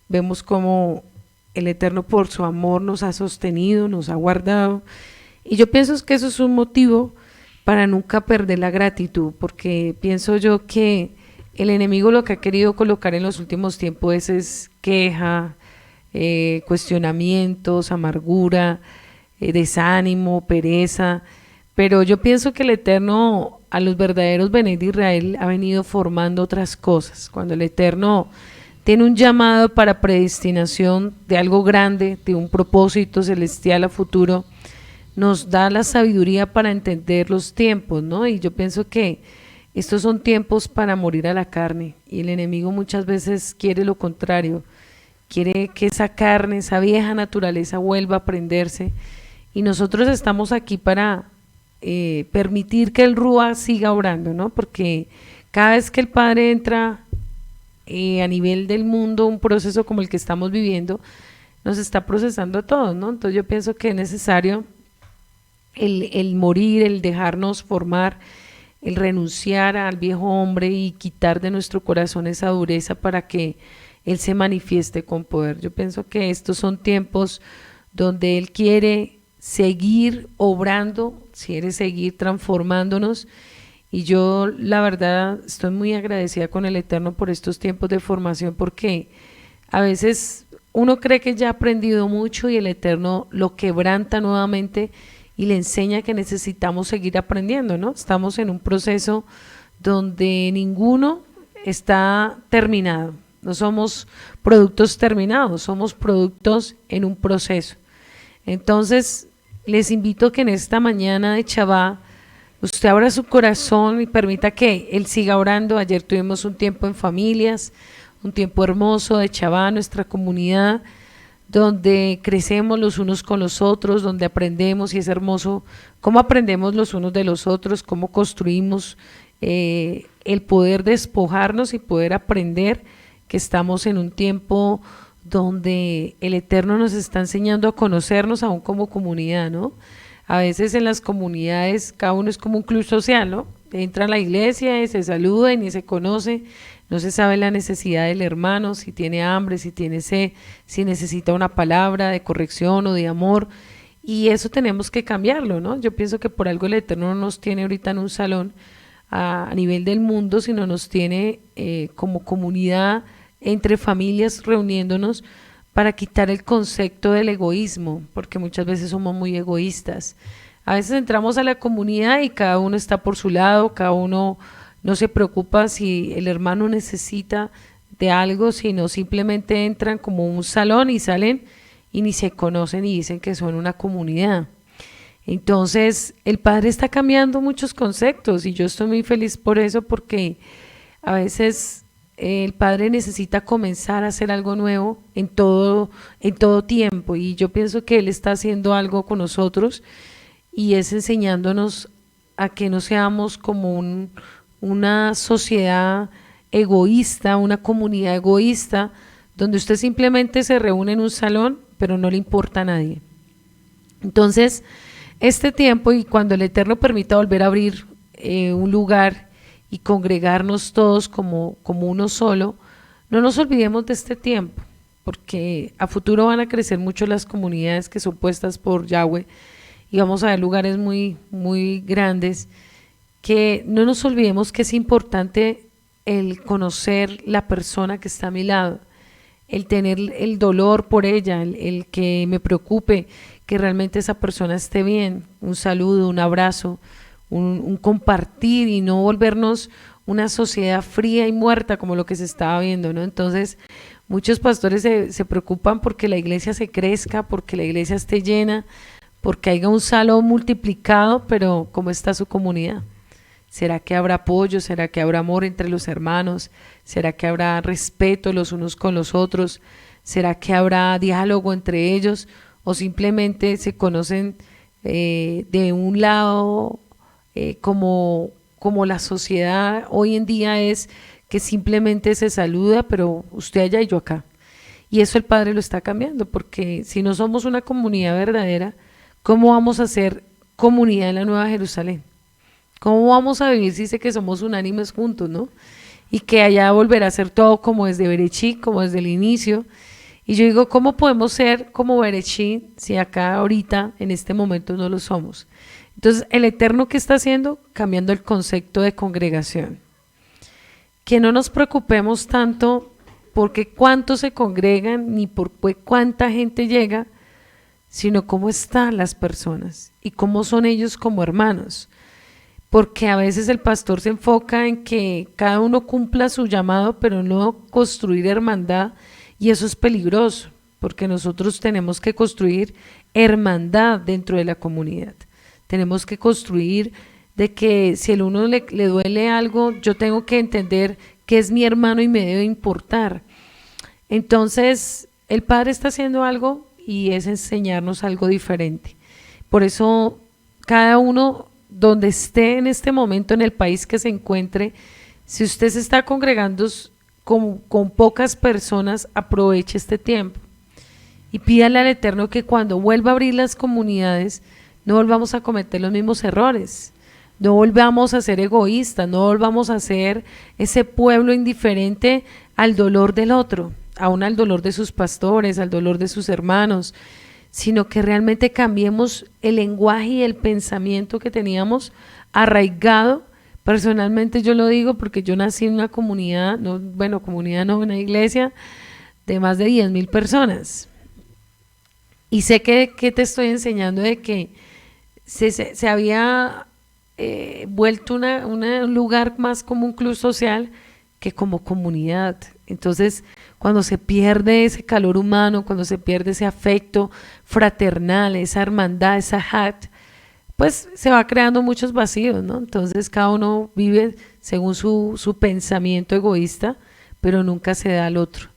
vemos cómo el Eterno por su amor nos ha sostenido, nos ha guardado, y yo pienso que eso es un motivo para nunca perder la gratitud, porque pienso yo que el enemigo lo que ha querido colocar en los últimos tiempos es queja, cuestionamientos, amargura, desánimo, pereza, pero yo pienso que el Eterno a los verdaderos Bené de Israel ha venido formando otras cosas. Cuando el Eterno tiene un llamado para predestinación de algo grande, de un propósito celestial a futuro, nos da la sabiduría para entender los tiempos, ¿no? Y yo pienso que estos son tiempos para morir a la carne, y el enemigo muchas veces quiere lo contrario, quiere que esa carne, esa vieja naturaleza vuelva a prenderse, y nosotros estamos aquí para permitir que el Rúa siga obrando, ¿no? Porque cada vez que el Padre entra a nivel del mundo, un proceso como el que estamos viviendo, nos está procesando a todos, ¿no? Entonces yo pienso que es necesario el morir, el dejarnos formar, el renunciar al viejo hombre y quitar de nuestro corazón esa dureza para que Él se manifieste con poder. Yo pienso que estos son tiempos donde Él quiere seguir obrando, quiere seguir transformándonos, y yo la verdad estoy muy agradecida con el Eterno por estos tiempos de formación, porque a veces uno cree que ya ha aprendido mucho y el Eterno lo quebranta nuevamente y le enseña que necesitamos seguir aprendiendo, ¿no? Estamos en un proceso donde ninguno está terminado, no somos productos terminados, somos productos en un proceso. Entonces, les invito que en esta mañana de Shabbat usted abra su corazón y permita que Él siga orando. Ayer tuvimos un tiempo en familias, un tiempo hermoso de Shabbat, nuestra comunidad, donde crecemos los unos con los otros, donde aprendemos, y es hermoso cómo aprendemos los unos de los otros, cómo construimos el poder despojarnos y poder aprender que estamos en un tiempo donde el Eterno nos está enseñando a conocernos aún como comunidad, ¿no? A veces en las comunidades cada uno es como un club social, ¿no? Entra a la iglesia y se saluda y ni se conoce, no se sabe la necesidad del hermano, si tiene hambre, si tiene sed, si necesita una palabra de corrección o de amor, y eso tenemos que cambiarlo, ¿no? Yo pienso que por algo el Eterno no nos tiene ahorita en un salón a nivel del mundo, sino nos tiene como comunidad, entre familias, reuniéndonos para quitar el concepto del egoísmo, porque muchas veces somos muy egoístas. A veces entramos a la comunidad y cada uno está por su lado, cada uno no se preocupa si el hermano necesita de algo, sino simplemente entran como un salón y salen y ni se conocen y dicen que son una comunidad. Entonces el Padre está cambiando muchos conceptos y yo estoy muy feliz por eso, porque a veces el Padre necesita comenzar a hacer algo nuevo en todo tiempo, y yo pienso que Él está haciendo algo con nosotros y es enseñándonos a que no seamos como una sociedad egoísta, una comunidad egoísta, donde usted simplemente se reúne en un salón pero no le importa a nadie. Entonces este tiempo, y cuando el Eterno permita volver a abrir un lugar y congregarnos todos como uno solo, no nos olvidemos de este tiempo, porque a futuro van a crecer mucho las comunidades que son puestas por Yahweh y vamos a ver lugares muy, muy grandes, que no nos olvidemos que es importante el conocer la persona que está a mi lado, el tener el dolor por ella, el que me preocupe que realmente esa persona esté bien, un saludo, un abrazo, un compartir, y no volvernos una sociedad fría y muerta como lo que se estaba viendo, ¿no? Entonces muchos pastores se preocupan porque la iglesia se crezca, porque la iglesia esté llena, porque haya un salón multiplicado, pero ¿cómo está su comunidad? ¿Será que habrá apoyo? ¿Será que habrá amor entre los hermanos? ¿Será que habrá respeto los unos con los otros? ¿Será que habrá diálogo entre ellos? ¿O simplemente se conocen de un lado, como la sociedad hoy en día es, que simplemente se saluda, pero usted allá y yo acá? Y eso el Padre lo está cambiando, porque si no somos una comunidad verdadera, ¿cómo vamos a ser comunidad en la Nueva Jerusalén? ¿Cómo vamos a vivir si dice que somos unánimes juntos, no? Y que allá volverá a ser todo como desde Berechí, como desde el inicio, Y yo digo, ¿cómo podemos ser como Bereshit si acá ahorita, en este momento, no lo somos? Entonces, el Eterno, ¿qué está haciendo? Cambiando el concepto de congregación. Que no nos preocupemos tanto porque cuántos se congregan ni por cuánta gente llega, sino cómo están las personas y cómo son ellos como hermanos. Porque a veces el pastor se enfoca en que cada uno cumpla su llamado, pero no construir hermandad, y eso es peligroso, porque nosotros tenemos que construir hermandad dentro de la comunidad. Tenemos que construir de que si el uno le duele algo, yo tengo que entender que es mi hermano y me debe importar. Entonces, el Padre está haciendo algo y es enseñarnos algo diferente. Por eso, cada uno donde esté en este momento, en el país que se encuentre, si usted se está congregando con pocas personas, aproveche este tiempo y pídale al Eterno que cuando vuelva a abrir las comunidades, no volvamos a cometer los mismos errores, no volvamos a ser egoístas, no volvamos a ser ese pueblo indiferente al dolor del otro, aún al dolor de sus pastores, al dolor de sus hermanos, sino que realmente cambiemos el lenguaje y el pensamiento que teníamos arraigado. Personalmente yo lo digo porque yo nací en una comunidad, una iglesia de más de 10,000 personas. Y sé que te estoy enseñando de que se había vuelto un lugar más como un club social que como comunidad. Entonces, cuando se pierde ese calor humano, cuando se pierde ese afecto fraternal, esa hermandad, esa hat, pues se va creando muchos vacíos, ¿no? Entonces cada uno vive según su pensamiento egoísta, pero nunca se da al otro.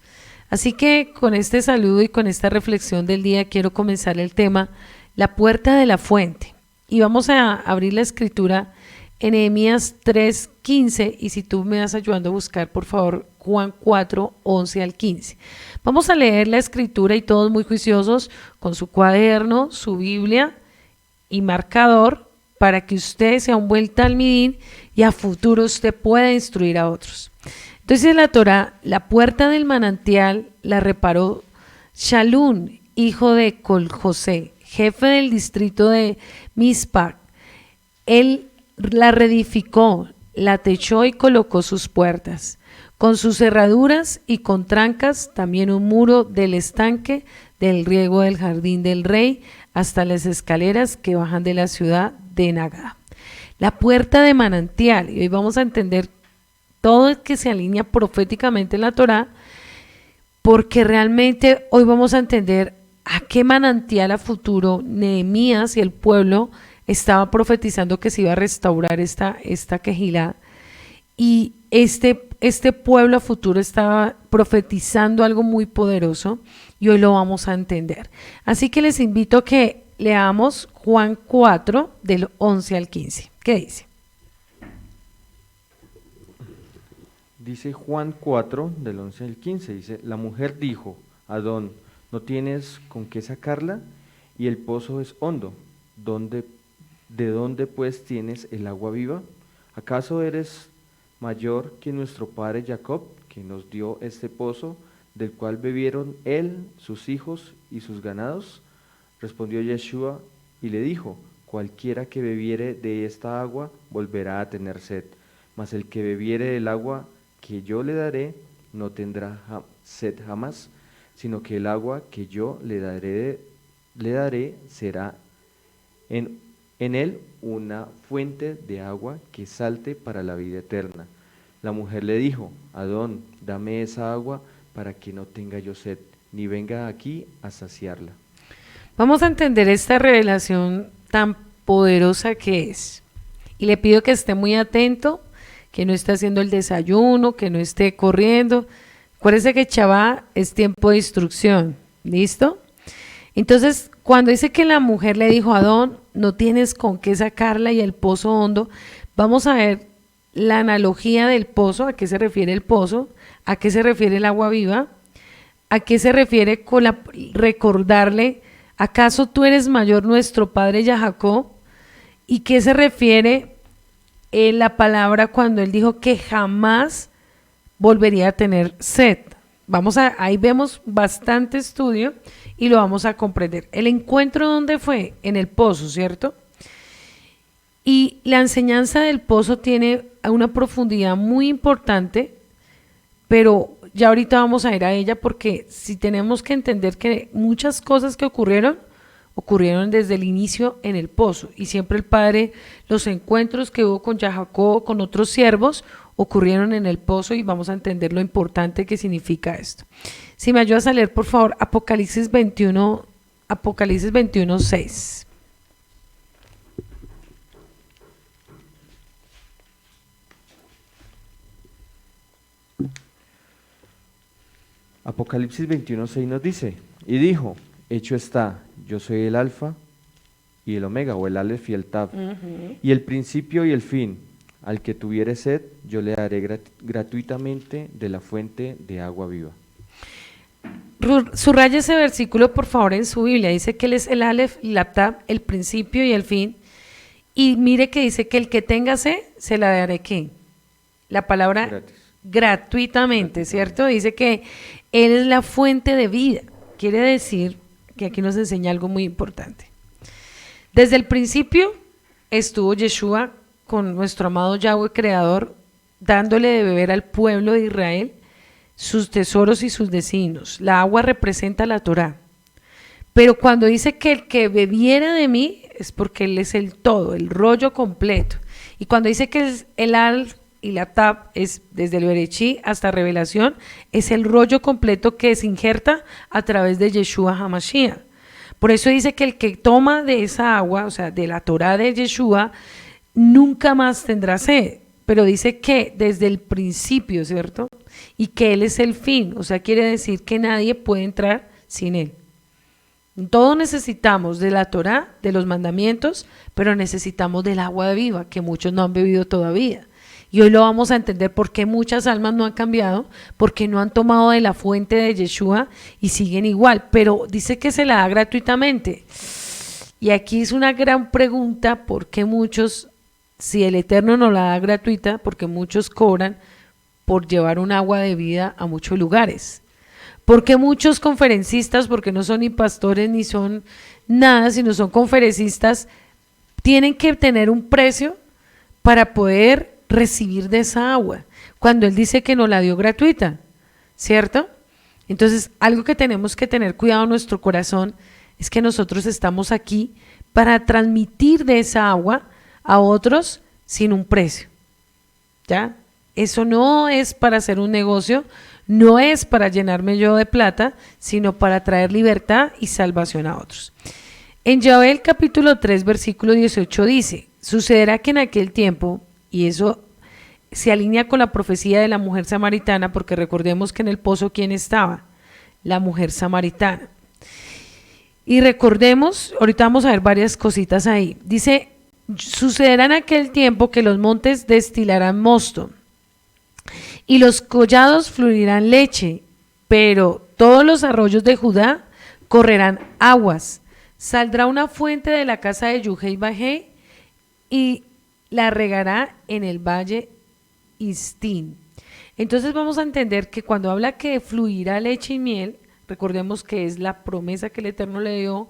Así que con este saludo y con esta reflexión del día quiero comenzar el tema, la puerta de la fuente. Y vamos a abrir la escritura en Nehemías 3:15, y si tú me vas ayudando a buscar, por favor, Juan 4:11 al 15. Vamos a leer la escritura y todos muy juiciosos con su cuaderno, su Biblia y marcador para que usted sea un buen talmidín y a futuro usted pueda instruir a otros. Entonces la Torá, la puerta del manantial la reparó Shalún, hijo de Col-José, jefe del distrito de Mizpah. Él la reedificó, la techó y colocó sus puertas, con sus cerraduras y con trancas, también un muro del estanque del riego del jardín del rey, hasta las escaleras que bajan de la ciudad de Nagá. La puerta de manantial, y hoy vamos a entender todo el que se alinea proféticamente en la Torá, porque realmente hoy vamos a entender a qué manantial a futuro Nehemías y el pueblo estaba profetizando que se iba a restaurar esta quejilá, y este pueblo a futuro estaba profetizando algo muy poderoso, y hoy lo vamos a entender. Así que les invito a que leamos Juan 4 del 11 al 15. ¿Qué dice? Dice Juan 4 del 11 al 15, dice, la mujer dijo, Adón, ¿no tienes con qué sacarla? Y el pozo es hondo, ¿de dónde pues tienes el agua viva? ¿Acaso eres mayor que nuestro padre Jacob, que nos dio este pozo, del cual bebieron él, sus hijos y sus ganados? Respondió Yeshua y le dijo, cualquiera que bebiere de esta agua volverá a tener sed, mas el que bebiere del agua que yo le daré no tendrá sed jamás, sino que el agua que yo le daré será en él una fuente de agua que salte para la vida eterna. La mujer le dijo, Adón, dame esa agua para que no tenga yo sed, ni venga aquí a saciarla. Vamos a entender esta revelación tan poderosa que es. Y le pido que esté muy atento, que no esté haciendo el desayuno, que no esté corriendo. Acuérdese que Shabbat es tiempo de instrucción. ¿Listo? Entonces, cuando dice que la mujer le dijo a Adón, no tienes con qué sacarla y el pozo hondo, vamos a ver la analogía del pozo, a qué se refiere el pozo, a qué se refiere el agua viva, a qué se refiere con recordarle, ¿acaso tú eres mayor nuestro padre Jacob? ¿Y qué se refiere la palabra cuando él dijo que jamás volvería a tener sed? ahí vemos bastante estudio y lo vamos a comprender. El encuentro, ¿dónde fue? En el pozo, ¿cierto? Y la enseñanza del pozo tiene una profundidad muy importante, pero ya ahorita vamos a ir a ella, porque si tenemos que entender que muchas cosas que ocurrieron desde el inicio en el pozo, y siempre el Padre, los encuentros que hubo con Jacob, con otros siervos, ocurrieron en el pozo, y vamos a entender lo importante que significa esto. Si me ayudas a leer, por favor, Apocalipsis 21, 6. Apocalipsis 21:6 nos dice, y dijo, hecho está, yo soy el alfa y el omega, o el alef y el tab, y el principio y el fin. Al que tuviere sed, yo le daré gratuitamente de la fuente de agua viva. Subraya ese versículo, por favor, en su Biblia. Dice que Él es el alef y la tab, el principio y el fin. Y mire que dice que el que tenga sed, se la daré, ¿qué? La palabra Gratis. Gratuitamente, ¿cierto? Dice que Él es la fuente de vida. Quiere decir que aquí nos enseña algo muy importante. Desde el principio estuvo Yeshua con nuestro amado Yahweh Creador, dándole de beber al pueblo de Israel sus tesoros y sus designios. La agua representa la Torá. Pero cuando dice que el que bebiera de mí, es porque Él es el todo, el rollo completo. Y cuando dice que es el Alf y la Tab, es desde el Berechí hasta Revelación, es el rollo completo que se injerta a través de Yeshua HaMashiach. Por eso dice que el que toma de esa agua, o sea, de la Torá de Yeshua, nunca más tendrá sed. Pero dice que desde el principio, ¿cierto? Y que Él es el fin, o sea, quiere decir que nadie puede entrar sin Él. Todos necesitamos de la Torá, de los mandamientos, pero necesitamos del agua viva, que muchos no han bebido todavía. Y hoy lo vamos a entender por qué muchas almas no han cambiado, porque no han tomado de la fuente de Yeshua y siguen igual, pero dice que se la da gratuitamente. Y aquí es una gran pregunta, ¿por qué muchos, si el Eterno no la da gratuita, porque muchos cobran por llevar un agua de vida a muchos lugares? Porque muchos conferencistas, porque no son ni pastores ni son nada, sino son conferencistas, tienen que tener un precio para poder recibir de esa agua, cuando Él dice que nos la dio gratuita, ¿cierto? Entonces, algo que tenemos que tener cuidado en nuestro corazón es que nosotros estamos aquí para transmitir de esa agua a otros sin un precio, ¿ya? Eso no es para hacer un negocio, no es para llenarme yo de plata, sino para traer libertad y salvación a otros. En Joel capítulo 3, versículo 18 dice, sucederá que en aquel tiempo, y eso se alinea con la profecía de la mujer samaritana, porque recordemos que en el pozo, ¿quién estaba? La mujer samaritana. Y recordemos, ahorita vamos a ver varias cositas ahí. Dice, sucederá en aquel tiempo que los montes destilarán mosto, y los collados fluirán leche, pero todos los arroyos de Judá correrán aguas. Saldrá una fuente de la casa de Yuhei Bajei y la regará en el valle Istín. Entonces vamos a entender que cuando habla que fluirá leche y miel, recordemos que es la promesa que el Eterno le dio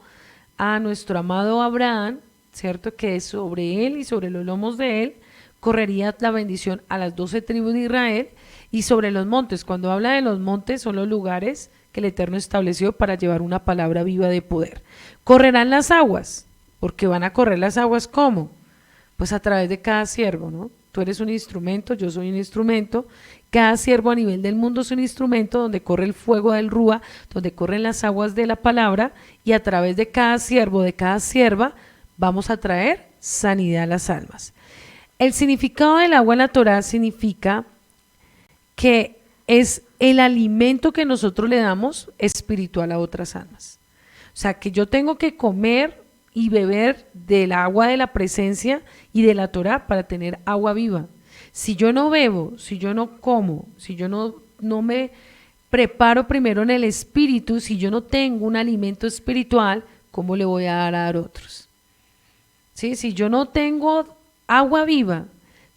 a nuestro amado Abraham, ¿cierto? Que sobre él y sobre los lomos de él correría la bendición a las 12 tribus de Israel. Y sobre los montes, cuando habla de los montes, son los lugares que el Eterno estableció para llevar una palabra viva de poder. Correrán las aguas, porque van a correr las aguas, ¿cómo? Pues a través de cada siervo, ¿no? Tú eres un instrumento, yo soy un instrumento, cada siervo a nivel del mundo es un instrumento donde corre el fuego del Rúa, donde corren las aguas de la palabra, y a través de cada siervo, de cada sierva, vamos a traer sanidad a las almas. El significado del agua en la Torá significa que es el alimento que nosotros le damos espiritual a otras almas. O sea, que yo tengo que comer y beber del agua de la presencia y de la Torá para tener agua viva. Si yo no bebo, si yo no como, si yo no me preparo primero en el espíritu, si yo no tengo un alimento espiritual, ¿cómo le voy a dar otros? ¿Sí? Si yo no tengo agua viva,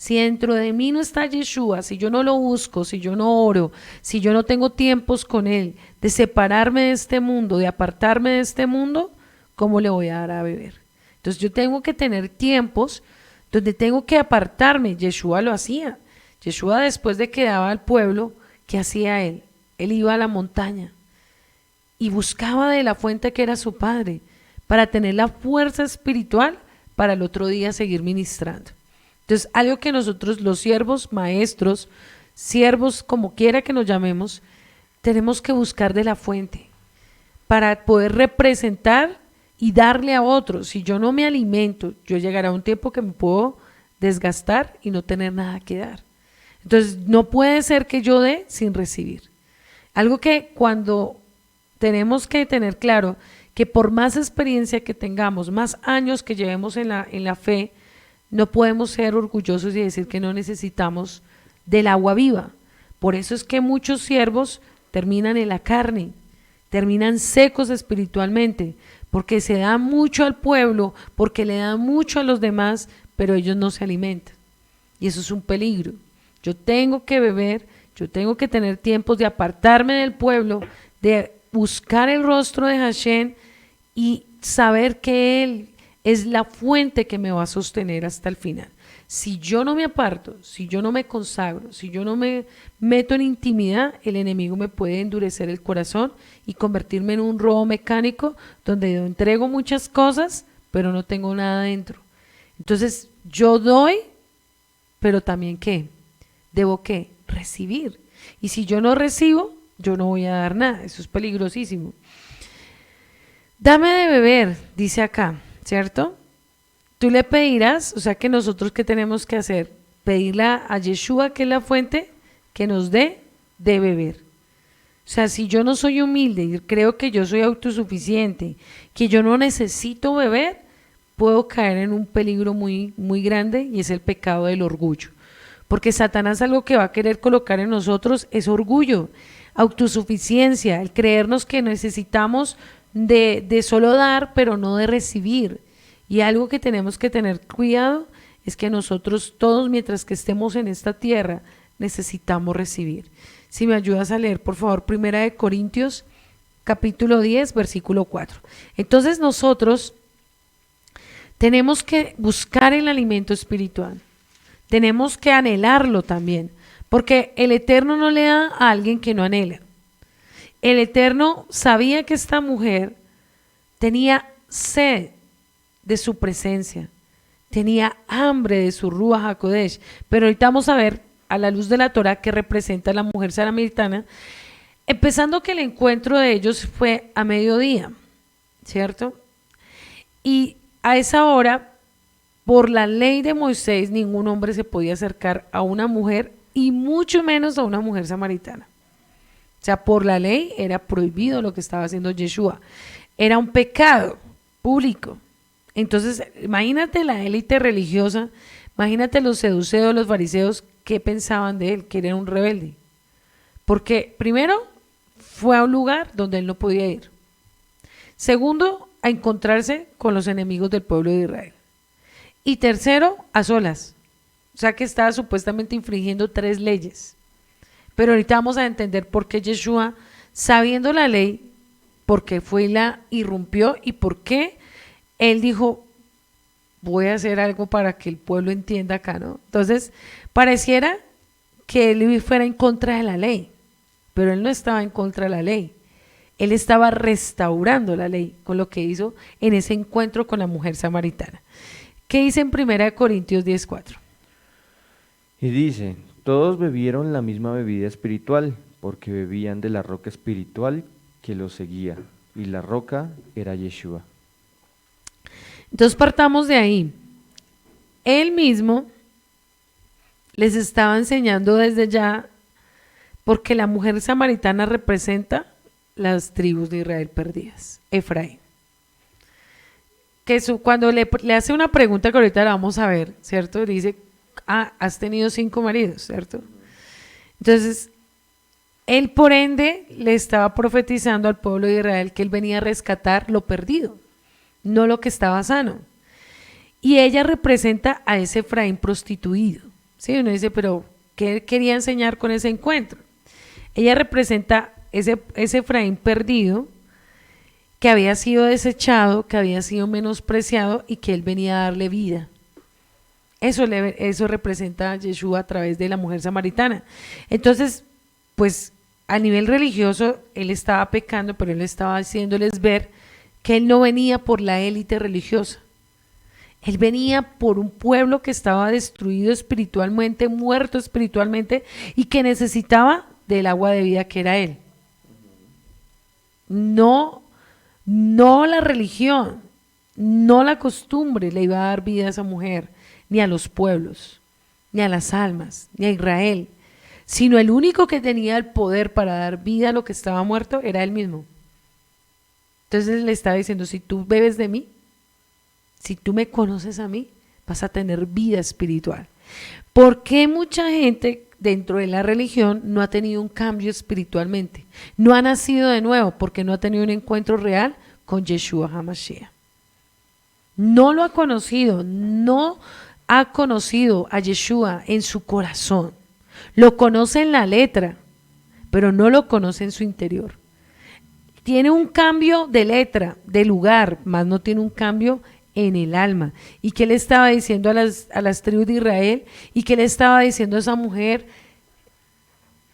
Si dentro de mí no está Yeshua, si yo no lo busco, si yo no oro, si yo no tengo tiempos con Él, de separarme de este mundo, de apartarme de este mundo, ¿cómo le voy a dar a beber? Entonces yo tengo que tener tiempos donde tengo que apartarme. Yeshua lo hacía. Yeshua, después de que daba al pueblo, ¿qué hacía él? Él iba a la montaña y buscaba de la fuente que era su Padre para tener la fuerza espiritual para el otro día seguir ministrando. Entonces, algo que nosotros, los siervos, maestros, siervos, como quiera que nos llamemos, tenemos que buscar de la fuente para poder representar y darle a otros. Si yo no me alimento, yo llegará un tiempo que me puedo desgastar y no tener nada que dar. Entonces, no puede ser que yo dé sin recibir. Algo que cuando tenemos que tener claro, que por más experiencia que tengamos, más años que llevemos en la fe, no podemos ser orgullosos y decir que no necesitamos del agua viva. Por eso es que muchos siervos terminan en la carne, terminan secos espiritualmente, porque se da mucho al pueblo, porque le dan mucho a los demás, pero ellos no se alimentan. Y eso es un peligro. Yo tengo que beber, yo tengo que tener tiempos de apartarme del pueblo, de buscar el rostro de Hashem y saber que Él es la fuente que me va a sostener hasta el final. Si yo no me aparto, si yo no me consagro, si yo no me meto en intimidad, el enemigo me puede endurecer el corazón y convertirme en un robo mecánico donde yo entrego muchas cosas, pero no tengo nada dentro. Entonces yo doy, pero también ¿qué? ¿Debo qué? Recibir. Y si yo no recibo, yo no voy a dar nada. Eso es peligrosísimo. Dame de beber, dice acá, ¿cierto? Tú le pedirás, o sea que nosotros ¿qué tenemos que hacer? Pedirle a Yeshua, que es la fuente, que nos dé de beber. O sea, si yo no soy humilde y creo que yo soy autosuficiente, que yo no necesito beber, puedo caer en un peligro muy, muy grande, y es el pecado del orgullo. Porque Satanás algo que va a querer colocar en nosotros es orgullo, autosuficiencia, el creernos que necesitamos de solo dar, pero no de recibir. Y algo que tenemos que tener cuidado es que nosotros todos, mientras que estemos en esta tierra, necesitamos recibir. Si me ayudas a leer, por favor, 1 Corintios, capítulo 10, versículo 4. Entonces nosotros tenemos que buscar el alimento espiritual. Tenemos que anhelarlo también, porque el Eterno no le da a alguien que no anhela. El Eterno sabía que esta mujer tenía sed de su presencia, tenía hambre de su Ruach HaKodesh, pero ahorita vamos a ver a la luz de la Torah que representa a la mujer samaritana, empezando que el encuentro de ellos fue a mediodía, ¿cierto? Y a esa hora, por la ley de Moisés, ningún hombre se podía acercar a una mujer y mucho menos a una mujer samaritana. O sea, por la ley era prohibido lo que estaba haciendo Yeshua. Era un pecado público. Entonces, imagínate la élite religiosa, imagínate los seduceos, los fariseos, ¿qué pensaban de él? Que era un rebelde. Porque primero, fue a un lugar donde él no podía ir. Segundo, a encontrarse con los enemigos del pueblo de Israel. Y tercero, a solas. O sea que estaba supuestamente infringiendo 3 leyes. Pero ahorita vamos a entender por qué Yeshua, sabiendo la ley, por qué fue y la irrumpió y por qué él dijo, voy a hacer algo para que el pueblo entienda acá, ¿no? Entonces, pareciera que él fuera en contra de la ley, pero él no estaba en contra de la ley. Él estaba restaurando la ley con lo que hizo en ese encuentro con la mujer samaritana. ¿Qué dice en 1 Corintios 10:4? Y dice, todos bebieron la misma bebida espiritual, porque bebían de la roca espiritual que los seguía, y la roca era Yeshua. Entonces partamos de ahí. Él mismo les estaba enseñando desde ya, porque la mujer samaritana representa las tribus de Israel perdidas, Efraín. Que cuando le hace una pregunta que ahorita la vamos a ver, ¿cierto? Le dice, has tenido 5 maridos, ¿cierto? Entonces, él por ende le estaba profetizando al pueblo de Israel que él venía a rescatar lo perdido, no lo que estaba sano. Y ella representa a ese Efraín prostituido, Sí, uno dice, pero ¿qué quería enseñar con ese encuentro? Ella representa ese Efraín perdido, que había sido desechado, que había sido menospreciado y que él venía a darle vida. Eso representa a Yeshua a través de la mujer samaritana. Entonces, pues a nivel religioso, él estaba pecando, pero él estaba haciéndoles ver que él no venía por la élite religiosa. Él venía por un pueblo que estaba destruido espiritualmente, muerto espiritualmente y que necesitaba del agua de vida que era él. No, no la religión, no la costumbre le iba a dar vida a esa mujer, ni a los pueblos, ni a las almas, ni a Israel, sino el único que tenía el poder para dar vida a lo que estaba muerto era él mismo. Entonces le estaba diciendo, si tú bebes de mí, si tú me conoces a mí, vas a tener vida espiritual. ¿Por qué mucha gente dentro de la religión no ha tenido un cambio espiritualmente? No ha nacido de nuevo porque no ha tenido un encuentro real con Yeshua HaMashiach. No lo ha conocido, no ha conocido a Yeshua en su corazón. Lo conoce en la letra, pero no lo conoce en su interior. Tiene un cambio de letra, de lugar, mas no tiene un cambio en el alma. ¿Y qué le estaba diciendo a las tribus de Israel? ¿Y qué le estaba diciendo a esa mujer?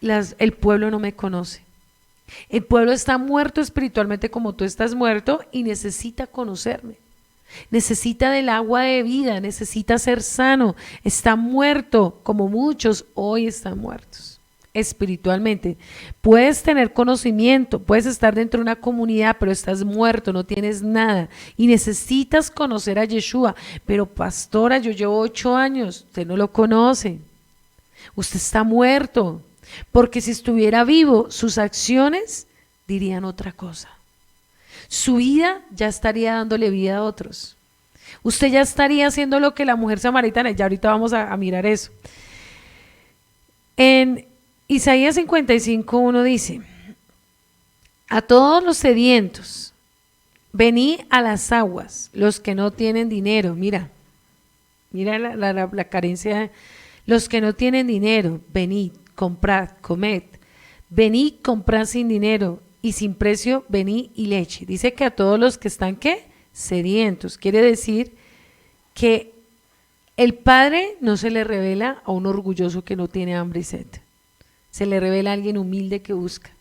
El pueblo no me conoce. El pueblo está muerto espiritualmente como tú estás muerto y necesita conocerme. Necesita del agua de vida, necesita ser sano. Está muerto como muchos hoy están muertos espiritualmente. Puedes tener conocimiento, puedes estar dentro de una comunidad, pero estás muerto, no tienes nada y necesitas conocer a Yeshua. Pero pastora, yo llevo 8 años, usted no lo conoce, usted está muerto, porque si estuviera vivo, sus acciones dirían otra cosa. Su vida ya estaría dándole vida a otros. Usted ya estaría haciendo lo que la mujer samaritana, ya ahorita vamos a mirar eso. En Isaías 55:1 dice, a todos los sedientos, venid a las aguas, los que no tienen dinero. Mira la carencia. Los que no tienen dinero, venid, comprad, comed. Venid, comprad sin dinero y sin precio, venid y leche. Dice que a todos los que están, ¿qué? Sedientos. Quiere decir que el Padre no se le revela a un orgulloso que no tiene hambre y sed. Se le revela a alguien humilde que busca.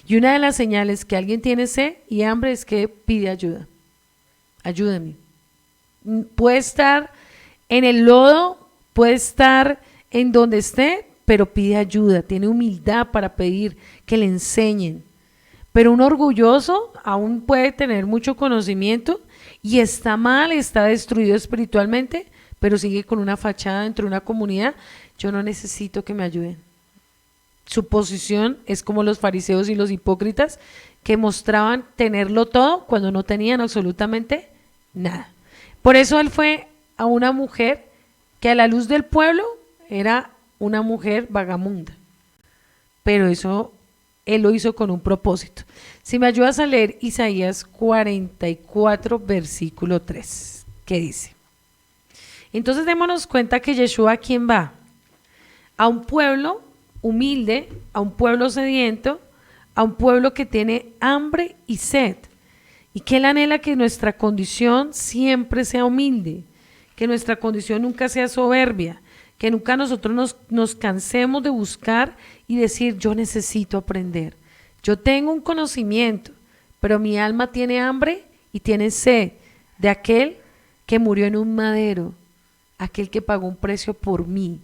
Y una de las señales que alguien tiene sed y hambre es que pide ayuda. Ayúdame. Puede estar en el lodo, puede estar en donde esté, pero pide ayuda, tiene humildad para pedir que le enseñen. Pero un orgulloso aún puede tener mucho conocimiento y está mal, está destruido espiritualmente, pero sigue con una fachada dentro de una comunidad. Yo no necesito que me ayuden. Su posición es como los fariseos y los hipócritas que mostraban tenerlo todo cuando no tenían absolutamente nada. Por eso él fue a una mujer que a la luz del pueblo era una mujer vagamunda, pero eso él lo hizo con un propósito. Si me ayudas a leer Isaías 44 versículo 3, ¿qué dice? Entonces démonos cuenta que Yeshua, ¿a quién va? A un pueblo humilde, a un pueblo sediento, a un pueblo que tiene hambre y sed, y que él anhela que nuestra condición siempre sea humilde, que nuestra condición nunca sea soberbia, que nunca nosotros nos cansemos de buscar y decir, yo necesito aprender, yo tengo un conocimiento, pero mi alma tiene hambre y tiene sed de aquel que murió en un madero, aquel que pagó un precio por mí.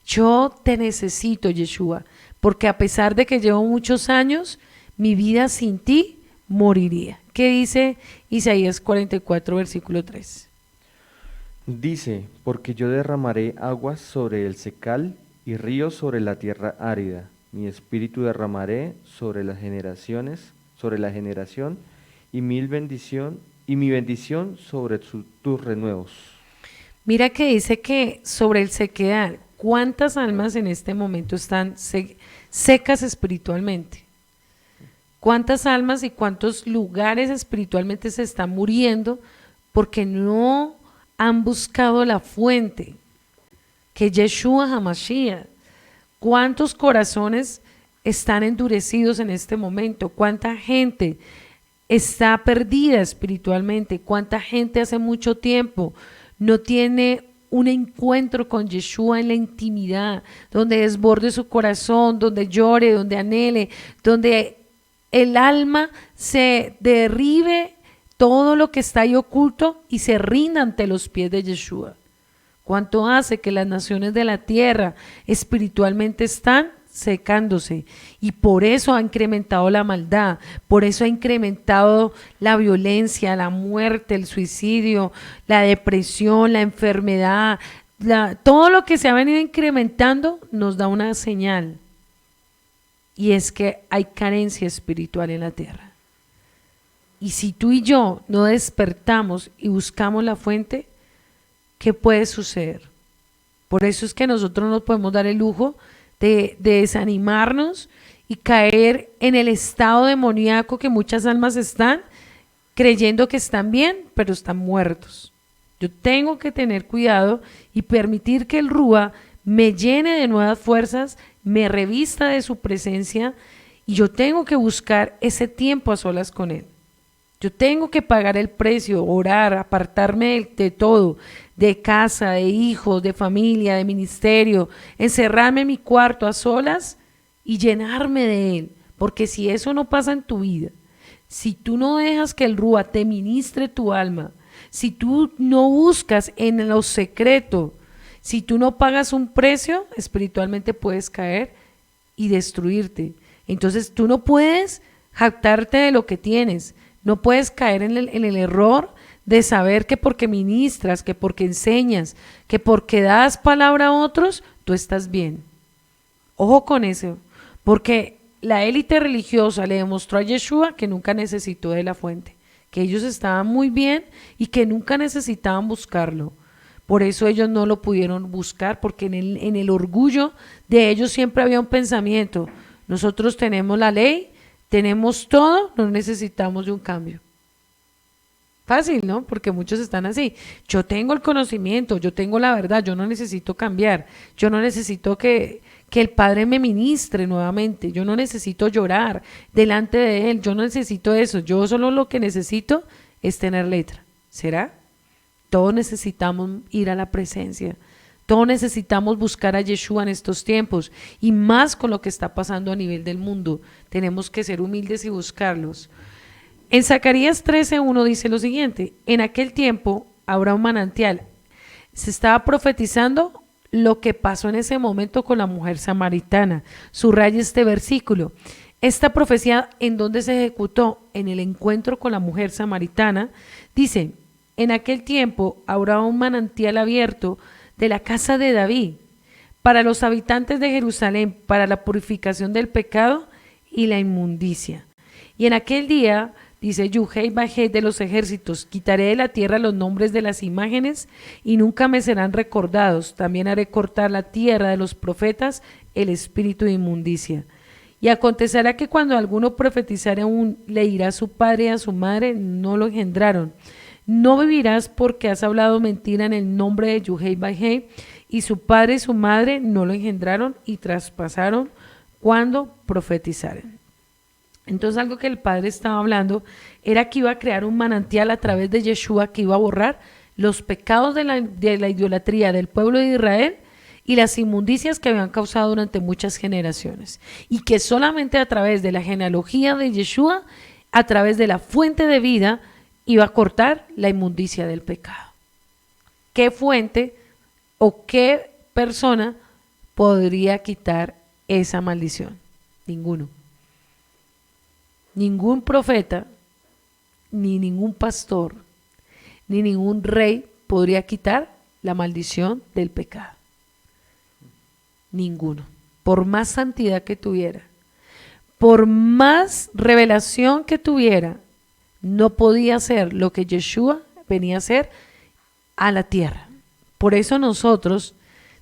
Yo te necesito, Yeshua, porque a pesar de que llevo muchos años, mi vida sin ti moriría. ¿Qué dice Isaías 44, versículo 3? Dice, porque yo derramaré aguas sobre el secal y ríos sobre la tierra árida. Mi espíritu derramaré sobre las generaciones, sobre la generación, y mi bendición sobre tus renuevos. Mira que dice que sobre el sequedal, ¿cuántas almas en este momento están secas espiritualmente? ¿Cuántas almas y cuántos lugares espiritualmente se están muriendo porque no han buscado la fuente? que Yeshua HaMashiach. ¿Cuántos corazones están endurecidos en este momento? ¿Cuánta gente está perdida espiritualmente? ¿Cuánta gente hace mucho tiempo no tiene un encuentro con Yeshua en la intimidad, donde desborde su corazón, donde llore, donde anhele, donde el alma se derribe todo lo que está ahí oculto y se rinda ante los pies de Yeshua? ¿Cuánto hace que las naciones de la tierra espiritualmente están secándose? Y por eso ha incrementado la maldad, por eso ha incrementado la violencia, la muerte, el suicidio, la depresión, la enfermedad, todo lo que se ha venido incrementando nos da una señal, y es que hay carencia espiritual en la tierra. Y si tú y yo no despertamos y buscamos la fuente, ¿qué puede suceder? Por eso es que nosotros no podemos dar el lujo de desanimarnos y caer en el estado demoníaco que muchas almas están creyendo que están bien, pero están muertos. Yo tengo que tener cuidado y permitir que el Rúa me llene de nuevas fuerzas, me revista de su presencia, y yo tengo que buscar ese tiempo a solas con Él. Yo tengo que pagar el precio, orar, apartarme de todo, de casa, de hijos, de familia, de ministerio, encerrarme en mi cuarto a solas y llenarme de Él. Porque si eso no pasa en tu vida, si tú no dejas que el Rúa te ministre tu alma, si tú no buscas en lo secreto, si tú no pagas un precio, espiritualmente puedes caer y destruirte. Entonces tú no puedes jactarte de lo que tienes. No puedes caer en el error de saber que porque ministras, que porque enseñas, que porque das palabra a otros, tú estás bien. Ojo con eso, porque la élite religiosa le demostró a Yeshua que nunca necesitó de la fuente, que ellos estaban muy bien y que nunca necesitaban buscarlo. Por eso ellos no lo pudieron buscar, porque en el orgullo de ellos siempre había un pensamiento: nosotros tenemos la ley, tenemos todo, no necesitamos de un cambio. Fácil, ¿no? Porque muchos están así. Yo tengo el conocimiento, yo tengo la verdad, yo no necesito cambiar, yo no necesito que el Padre me ministre nuevamente, yo no necesito llorar delante de Él, yo no necesito eso, yo solo lo que necesito es tener letra. ¿Será? Todos necesitamos ir a la presencia. Todos necesitamos buscar a Yeshua en estos tiempos, y más con lo que está pasando a nivel del mundo. Tenemos que ser humildes y buscarlos. En Zacarías 13:1 dice lo siguiente: en aquel tiempo habrá un manantial. Se estaba profetizando lo que pasó en ese momento con la mujer samaritana. Subraya este versículo. Esta profecía, ¿en dónde se ejecutó? En el encuentro con la mujer samaritana. Dice: en aquel tiempo habrá un manantial abierto de la casa de David, para los habitantes de Jerusalén, para la purificación del pecado y la inmundicia. Y en aquel día, dice Yuhei Bajei de los ejércitos, quitaré de la tierra los nombres de las imágenes y nunca me serán recordados. También haré cortar la tierra de los profetas el espíritu de inmundicia. Y acontecerá que cuando alguno profetizare aún, le dirá a su padre y a su madre: no lo engendraron. No vivirás porque has hablado mentira en el nombre de Yuhei Bajei, y su padre y su madre no lo engendraron y traspasaron cuando profetizaren. Entonces, algo que el Padre estaba hablando era que iba a crear un manantial a través de Yeshua, que iba a borrar los pecados de la idolatría del pueblo de Israel y las inmundicias que habían causado durante muchas generaciones, y que solamente a través de la genealogía de Yeshua, a través de la fuente de vida, iba a cortar la inmundicia del pecado. ¿Qué fuente o qué persona podría quitar esa maldición? Ninguno. Ningún profeta, ni ningún pastor, ni ningún rey podría quitar la maldición del pecado. Ninguno. Por más santidad que tuviera, por más revelación que tuviera, no podía hacer lo que Yeshua venía a hacer a la tierra. Por eso nosotros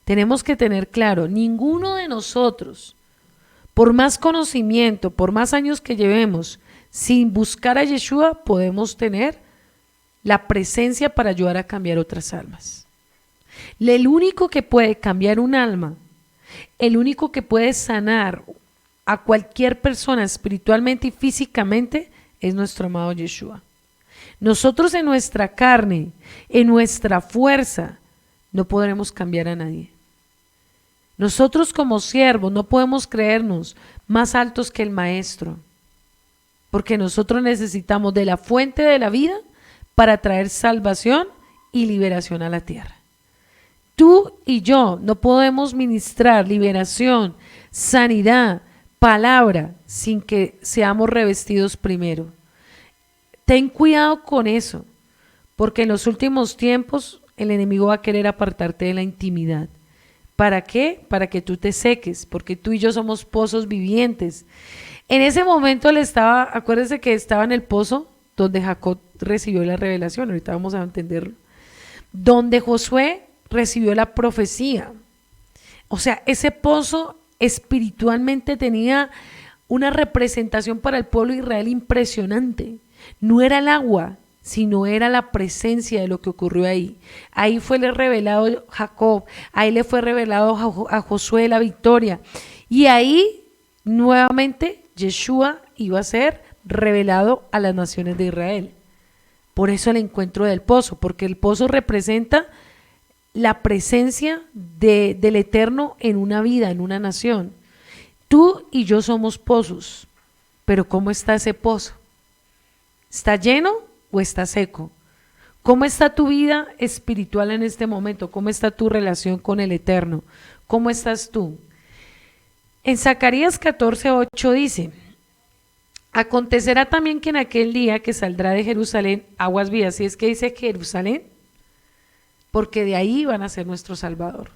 tenemos que tener claro: ninguno de nosotros, por más conocimiento, por más años que llevemos, sin buscar a Yeshua, podemos tener la presencia para ayudar a cambiar otras almas. El único que puede cambiar un alma, el único que puede sanar a cualquier persona espiritualmente y físicamente es nuestro amado Yeshua. Nosotros en nuestra carne, en nuestra fuerza, no podremos cambiar a nadie. Nosotros como siervos no podemos creernos más altos que el Maestro, porque nosotros necesitamos de la fuente de la vida para traer salvación y liberación a la tierra. Tú y yo no podemos ministrar liberación, sanidad, palabra sin que seamos revestidos primero. Ten cuidado con eso, porque en los últimos tiempos el enemigo va a querer apartarte de la intimidad. ¿Para qué? Para que tú te seques, porque tú y yo somos pozos vivientes. En ese momento acuérdese que estaba en el pozo donde Jacob recibió la revelación, ahorita vamos a entenderlo, donde Josué recibió la profecía. O sea, ese pozo espiritualmente tenía una representación para el pueblo de Israel impresionante. No era el agua, sino era la presencia de lo que ocurrió ahí. Ahí fue revelado Jacob, ahí le fue revelado a Josué la victoria. Y ahí nuevamente Yeshua iba a ser revelado a las naciones de Israel. Por eso el encuentro del pozo, porque el pozo representa la presencia del Eterno en una vida, en una nación. Tú y yo somos pozos, pero ¿cómo está ese pozo? ¿Está lleno o está seco? ¿Cómo está tu vida espiritual en este momento? ¿Cómo está tu relación con el Eterno? ¿Cómo estás tú? En Zacarías 14:8 dice: acontecerá también que en aquel día que saldrá de Jerusalén aguas vivas. ¿Y es que dice Jerusalén? Porque de ahí van a ser nuestro Salvador,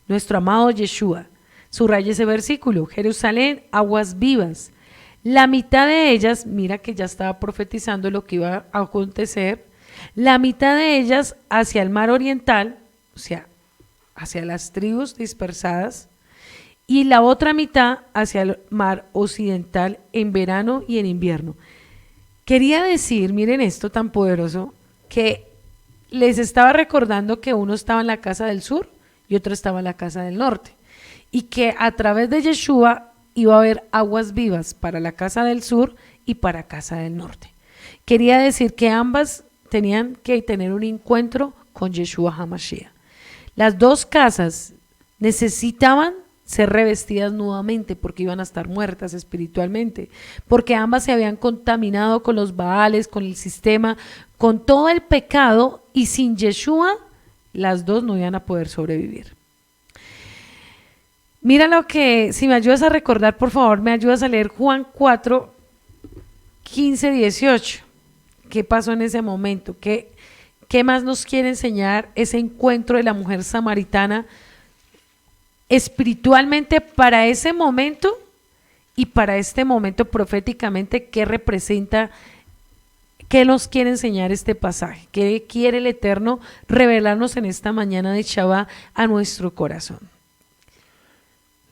nuestro amado Yeshua. Subraya ese versículo: Jerusalén, aguas vivas. La mitad de ellas, mira que ya estaba profetizando lo que iba a acontecer, la mitad de ellas hacia el mar oriental, o sea, hacia las tribus dispersadas, y la otra mitad hacia el mar occidental en verano y en invierno. Quería decir, miren esto tan poderoso, que les estaba recordando que uno estaba en la casa del sur y otro estaba en la casa del norte, y que a través de Yeshua iba a haber aguas vivas para la casa del sur y para casa del norte. Quería decir que ambas tenían que tener un encuentro con Yeshua HaMashiach. Las dos casas necesitaban ser revestidas nuevamente porque iban a estar muertas espiritualmente, porque ambas se habían contaminado con los baales, con el sistema, con todo el pecado, y sin Yeshua las dos no iban a poder sobrevivir. Mira lo que, si me ayudas a recordar, por favor, me ayudas a leer Juan 4, 15, 18. ¿Qué pasó en ese momento? ¿Qué más nos quiere enseñar ese encuentro de la mujer samaritana espiritualmente para ese momento y para este momento proféticamente? ¿Qué representa? ¿Qué nos quiere enseñar este pasaje? ¿Qué quiere el Eterno revelarnos en esta mañana de Shabbat a nuestro corazón?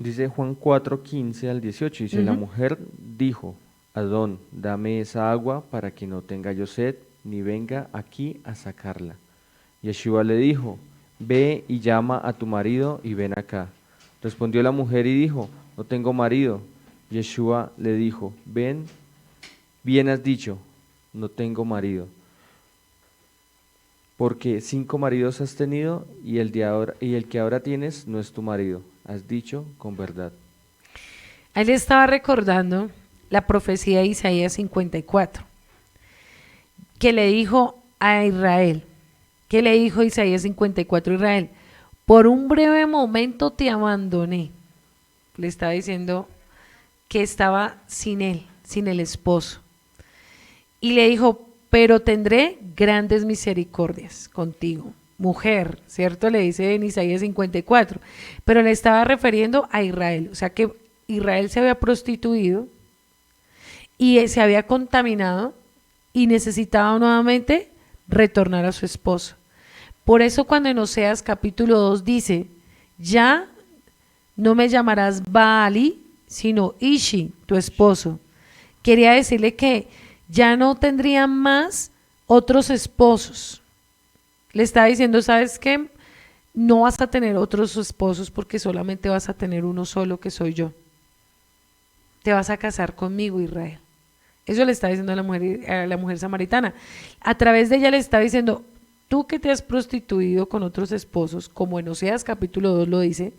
Dice Juan 4, 15 al 18, dice, la mujer dijo: Adón, dame esa agua para que no tenga yo sed, ni venga aquí a sacarla. Yeshua le dijo: ve y llama a tu marido y ven acá. Respondió la mujer y dijo: no tengo marido. Yeshua le dijo: ven, bien has dicho, no tengo marido. Porque 5 maridos has tenido y el que ahora tienes no es tu marido. Has dicho con verdad. Ahí le estaba recordando la profecía de Isaías 54, que le dijo a Israel, que le dijo Isaías 54 a Israel: por un breve momento te abandoné. Le estaba diciendo que estaba sin él, sin el esposo. Y le dijo: pero tendré grandes misericordias contigo, mujer, ¿cierto? Le dice en Isaías 54, pero le estaba refiriendo a Israel, o sea que Israel se había prostituido y se había contaminado y necesitaba nuevamente retornar a su esposo. Por eso cuando en Oseas capítulo 2 dice: ya no me llamarás Baali, sino Ishi, tu esposo. Quería decirle que ya no tendrían más otros esposos. Le estaba diciendo: ¿sabes qué? no vas a tener otros esposos porque solamente vas a tener uno solo que soy yo. Te vas a casar conmigo, Israel. Eso le está diciendo a la mujer samaritana. A través de ella le está diciendo, tú que te has prostituido con otros esposos, como en Oseas capítulo 2 lo dice,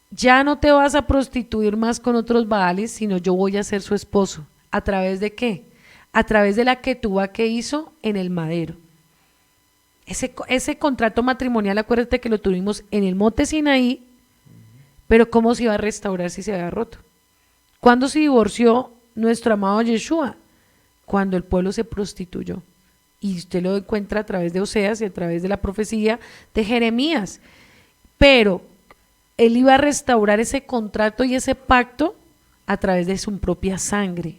ya no te vas a prostituir más con otros baales, sino yo voy a ser su esposo. ¿A través de qué? A través de la ketubá que hizo en el madero. Ese contrato matrimonial, acuérdate que lo tuvimos en el monte Sinaí, pero ¿cómo se iba a restaurar si se había roto? ¿Cuándo se divorció nuestro amado Yeshua? Cuando el pueblo se prostituyó. Y usted lo encuentra a través de Oseas y a través de la profecía de Jeremías. Pero él iba a restaurar ese contrato y ese pacto a través de su propia sangre.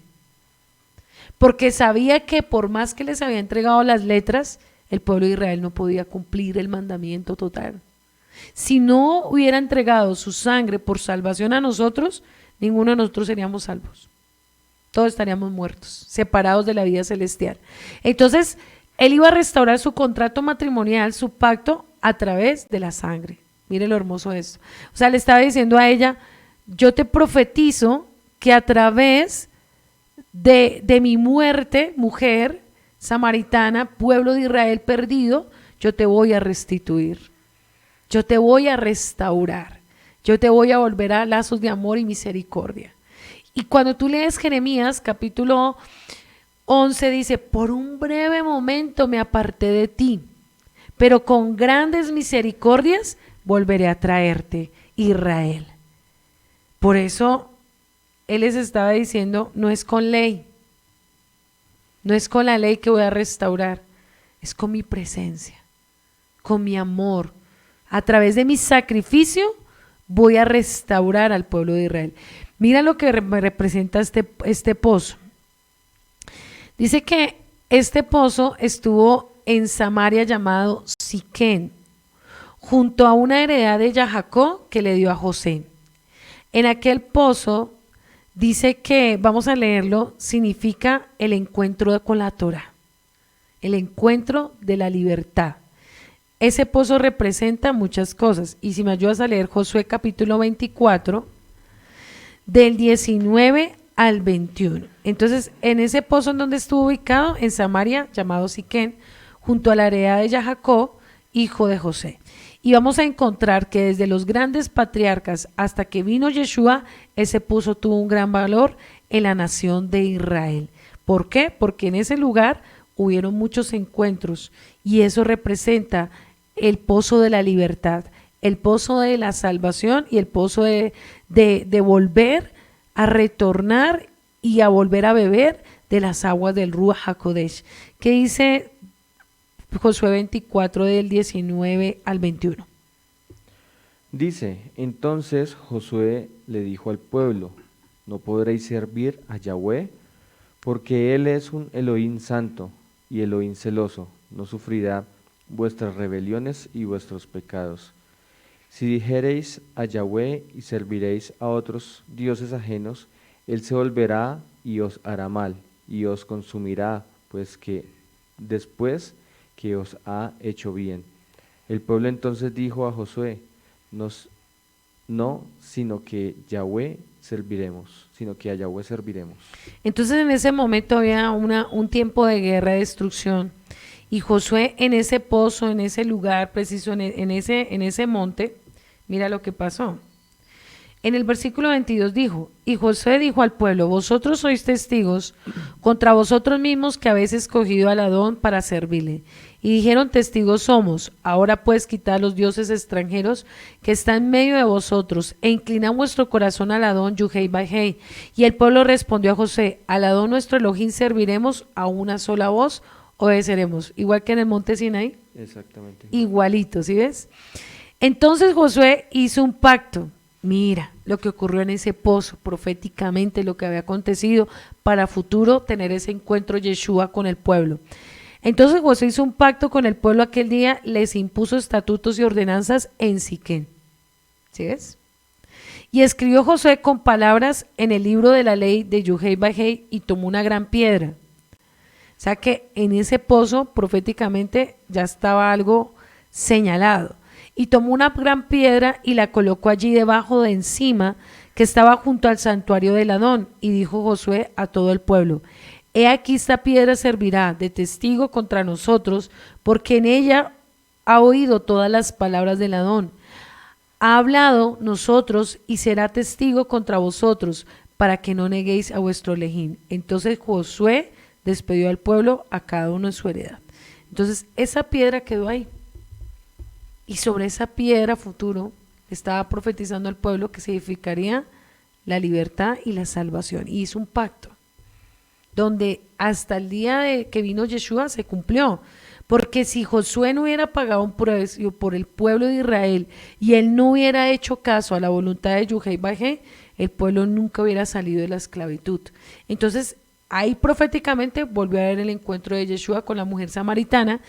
Porque sabía que por más que les había entregado las letras, el pueblo de Israel no podía cumplir el mandamiento total. Si no hubiera entregado su sangre por salvación a nosotros, ninguno de nosotros seríamos salvos. Todos estaríamos muertos, separados de la vida celestial. Entonces, él iba a restaurar su contrato matrimonial, su pacto, a través de la sangre. Mire lo hermoso de esto. O sea, le estaba diciendo a ella, yo te profetizo que a través de mi muerte, mujer samaritana, pueblo de Israel perdido, yo te voy a restituir, yo te voy a restaurar, yo te voy a volver a lazos de amor y misericordia. Y cuando tú lees Jeremías capítulo 11 dice, por un breve momento me aparté de ti, pero con grandes misericordias volveré a traerte, Israel. Por eso él les estaba diciendo, no es con ley, no es con la ley que voy a restaurar, es con mi presencia, con mi amor. A través de mi sacrificio voy a restaurar al pueblo de Israel. Mira lo que me representa este pozo. Dice que este pozo estuvo en Samaria llamado Siquén, junto a una heredad de Jacob que le dio a José. En aquel pozo dice que, vamos a leerlo, significa el encuentro con la Torah, el encuentro de la libertad. Ese pozo representa muchas cosas. Y si me ayudas a leer Josué capítulo 24, del 19 al 21. Entonces, en ese pozo en donde estuvo ubicado, en Samaria, llamado Siquén, junto a la heredad de Jacob, hijo de José. Y vamos a encontrar que desde los grandes patriarcas hasta que vino Yeshua, ese pozo tuvo un gran valor en la nación de Israel. ¿Por qué? Porque en ese lugar hubieron muchos encuentros y eso representa el pozo de la libertad, el pozo de la salvación y el pozo de volver a retornar y a volver a beber de las aguas del Ruach HaKodesh. ¿Qué dice Josué 24 del 19 al 21? Dice, entonces Josué le dijo al pueblo, no podréis servir a Yahweh, porque Él es un Elohim santo y Elohim celoso, no sufrirá vuestras rebeliones y vuestros pecados. Si dijereis a Yahweh y serviréis a otros dioses ajenos, Él se volverá y os hará mal, y os consumirá, pues que después que os ha hecho bien. El pueblo entonces dijo a Josué, no, sino que Yahweh serviremos, sino que a Yahweh serviremos. Entonces en ese momento había un tiempo de guerra, de destrucción, y Josué en ese pozo, en ese lugar preciso, en ese monte, mira lo que pasó. En el versículo 22 dijo, y Josué dijo al pueblo, vosotros sois testigos contra vosotros mismos que habéis escogido al Adón para servirle. Y dijeron, testigos somos, ahora pues quitad los dioses extranjeros que están en medio de vosotros, e inclinad vuestro corazón al Adón Yuhei Bajei. Y el pueblo respondió a Josué, al Adón nuestro Elohim serviremos, a una sola voz obedeceremos. Igual que en el monte Sinaí. Exactamente. Igualito, ¿sí ves? Entonces Josué hizo un pacto. Mira lo que ocurrió en ese pozo, proféticamente lo que había acontecido para futuro tener ese encuentro Yeshua con el pueblo. Entonces Josué hizo un pacto con el pueblo aquel día, les impuso estatutos y ordenanzas en Siquén. ¿Sí ves? Y escribió Josué con palabras en el libro de la ley de Yuhei Bajei y tomó una gran piedra. O sea que en ese pozo proféticamente ya estaba algo señalado. y tomó una gran piedra y la colocó allí debajo de encima, que estaba junto al santuario del Adón, y dijo Josué a todo el pueblo: He aquí esta piedra servirá de testigo contra nosotros, porque en ella ha oído todas las palabras del Adón. Ha hablado nosotros y será testigo contra vosotros, para que no neguéis a vuestro Elohim. Entonces Josué despedió al pueblo a cada uno en su heredad. Entonces esa piedra quedó ahí. Y sobre esa piedra futuro estaba profetizando al pueblo que se edificaría la libertad y la salvación. Y hizo un pacto donde hasta el día de que vino Yeshua se cumplió. Porque si Josué no hubiera pagado un precio por el pueblo de Israel y él no hubiera hecho caso a la voluntad de Yuhei Bajé, el pueblo nunca hubiera salido de la esclavitud. Entonces, ahí proféticamente volvió a ver el encuentro de Yeshua con la mujer samaritana,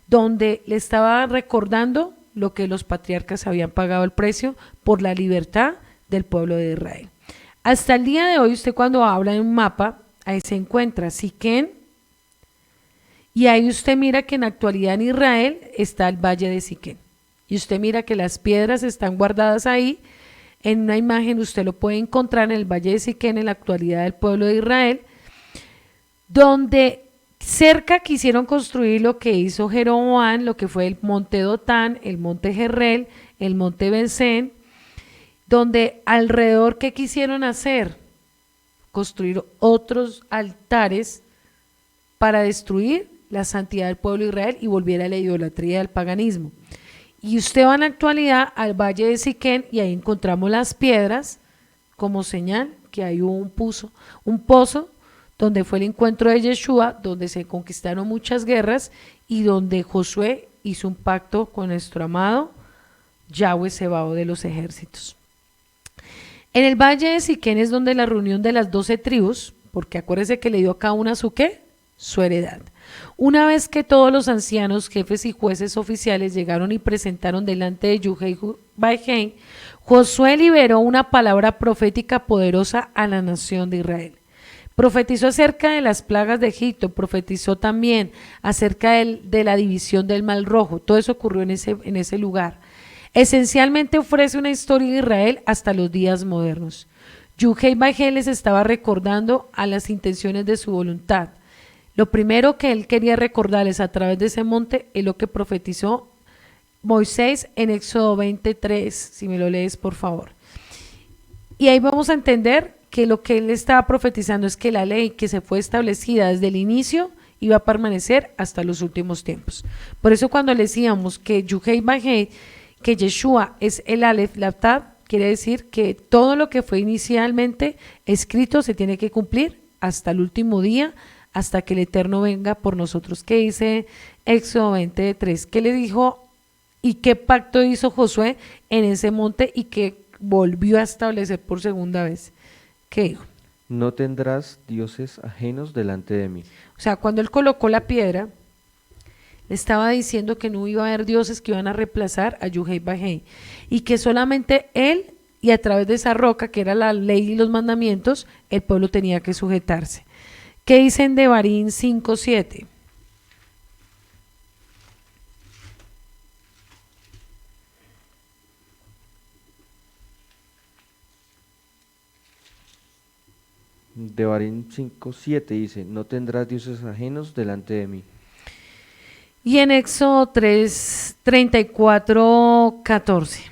donde le estaba recordando lo que los patriarcas habían pagado el precio por la libertad del pueblo de Israel. Hasta el día de hoy, usted cuando habla en un mapa, ahí se encuentra Siquén, y ahí usted mira que en la actualidad en Israel está el valle de Siquén. Y usted mira que las piedras están guardadas ahí. En una imagen usted lo puede encontrar en el valle de Siquén, en la actualidad del pueblo de Israel, donde cerca quisieron construir lo que hizo Jeroboam, lo que fue el monte Dotán, el monte Jerrel, el monte Bensén, donde alrededor, ¿qué quisieron hacer? Construir otros altares para destruir la santidad del pueblo de Israel y volviera a la idolatría del paganismo. Y usted va en la actualidad al valle de Siquén y ahí encontramos las piedras como señal que hay un pozo donde fue el encuentro de Yeshua, donde se conquistaron muchas guerras y donde Josué hizo un pacto con nuestro amado Yahweh Sebaot de los ejércitos. En el valle de Siquén es donde la reunión de las 12 tribus, porque acuérdese que le dio a cada una su ¿qué? Su heredad. Una vez que todos los ancianos, jefes y jueces oficiales llegaron y presentaron delante de Yuhei Bajé, Josué liberó una palabra profética poderosa a la nación de Israel. Profetizó acerca de las plagas de Egipto, profetizó también acerca de la división del Mar Rojo. Todo eso ocurrió en ese lugar. Esencialmente ofrece una historia de Israel hasta los días modernos. Yuhei Bajé les estaba recordando a las intenciones de su voluntad. Lo primero que él quería recordarles a través de ese monte es lo que profetizó Moisés en Éxodo 23, si me lo lees por favor. Y ahí vamos a entender que lo que él estaba profetizando es que la ley que se fue establecida desde el inicio iba a permanecer hasta los últimos tiempos. Por eso cuando le decíamos que Yuhei Bajé, que Yeshua es el Aleph, la Tav, quiere decir que todo lo que fue inicialmente escrito se tiene que cumplir hasta el último día, hasta que el Eterno venga por nosotros. ¿Qué dice Éxodo 23? ¿Qué le dijo y qué pacto hizo Josué en ese monte y que volvió a establecer por segunda vez? ¿Qué dijo? No tendrás dioses ajenos delante de mí. O sea, cuando él colocó la piedra, le estaba diciendo que no iba a haber dioses que iban a reemplazar a Yuhei Bajé y que solamente él y a través de esa roca, que era la ley y los mandamientos, el pueblo tenía que sujetarse. ¿Qué dicen de Devarim 5:7? Devarim 5:7 dice: no tendrás dioses ajenos delante de mí. Y en Éxodo 34:14.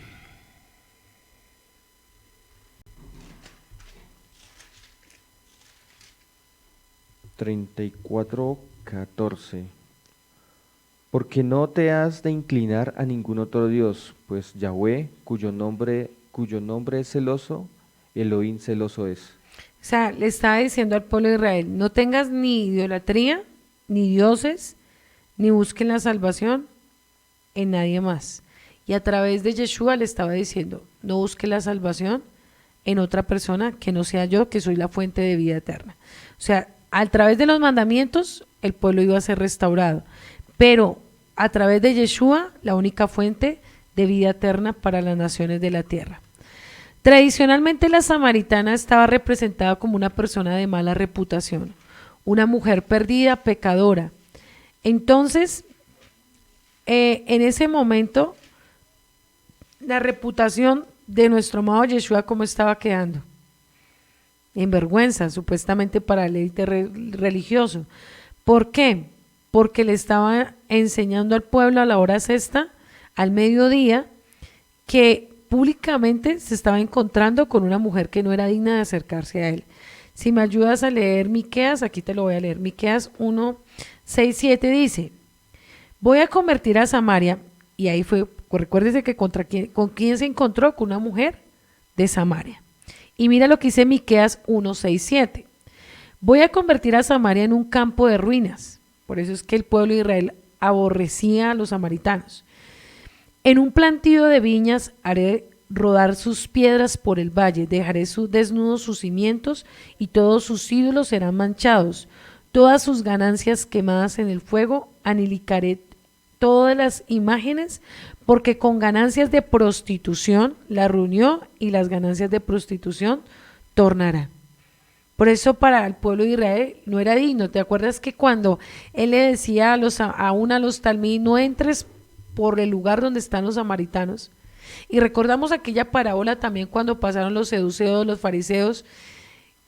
34:14. Porque no te has de inclinar a ningún otro Dios, pues Yahweh, cuyo nombre es celoso, Elohim celoso es. O sea, le estaba diciendo al pueblo de Israel, no tengas ni idolatría, ni dioses, ni busquen la salvación en nadie más. Y a través de Yeshua le estaba diciendo, no busque la salvación en otra persona que no sea yo, que soy la fuente de vida eterna. O sea, a través de los mandamientos el pueblo iba a ser restaurado, pero a través de Yeshua, la única fuente de vida eterna para las naciones de la tierra. Tradicionalmente la samaritana estaba representada como una persona de mala reputación, una mujer perdida, pecadora. Entonces, en ese momento, la reputación de nuestro amado Yeshua cómo estaba quedando. En vergüenza, supuestamente para el élite religioso. ¿Por qué? Porque le estaba enseñando al pueblo a la hora sexta, al mediodía, que públicamente se estaba encontrando con una mujer que no era digna de acercarse a él. Si me ayudas a leer Miqueas, aquí te lo voy a leer. Miqueas 1, 6, 7 dice: voy a convertir a Samaria, y ahí fue, recuérdese que con quién se encontró, con una mujer de Samaria. Y mira lo que dice Miqueas 1, 6, 7. Voy a convertir a Samaria en un campo de ruinas. Por eso es que el pueblo de Israel aborrecía a los samaritanos. En un plantío de viñas haré rodar sus piedras por el valle, dejaré desnudos sus cimientos y todos sus ídolos serán manchados. Todas sus ganancias quemadas en el fuego, aniquilaré todas las imágenes, porque con ganancias de prostitución la reunió y las ganancias de prostitución tornará. Por eso para el pueblo de Israel no era digno. ¿Te acuerdas que cuando él le decía a los talmí, no entres por el lugar donde están los samaritanos? Y recordamos aquella parábola también cuando pasaron los seduceos, los fariseos,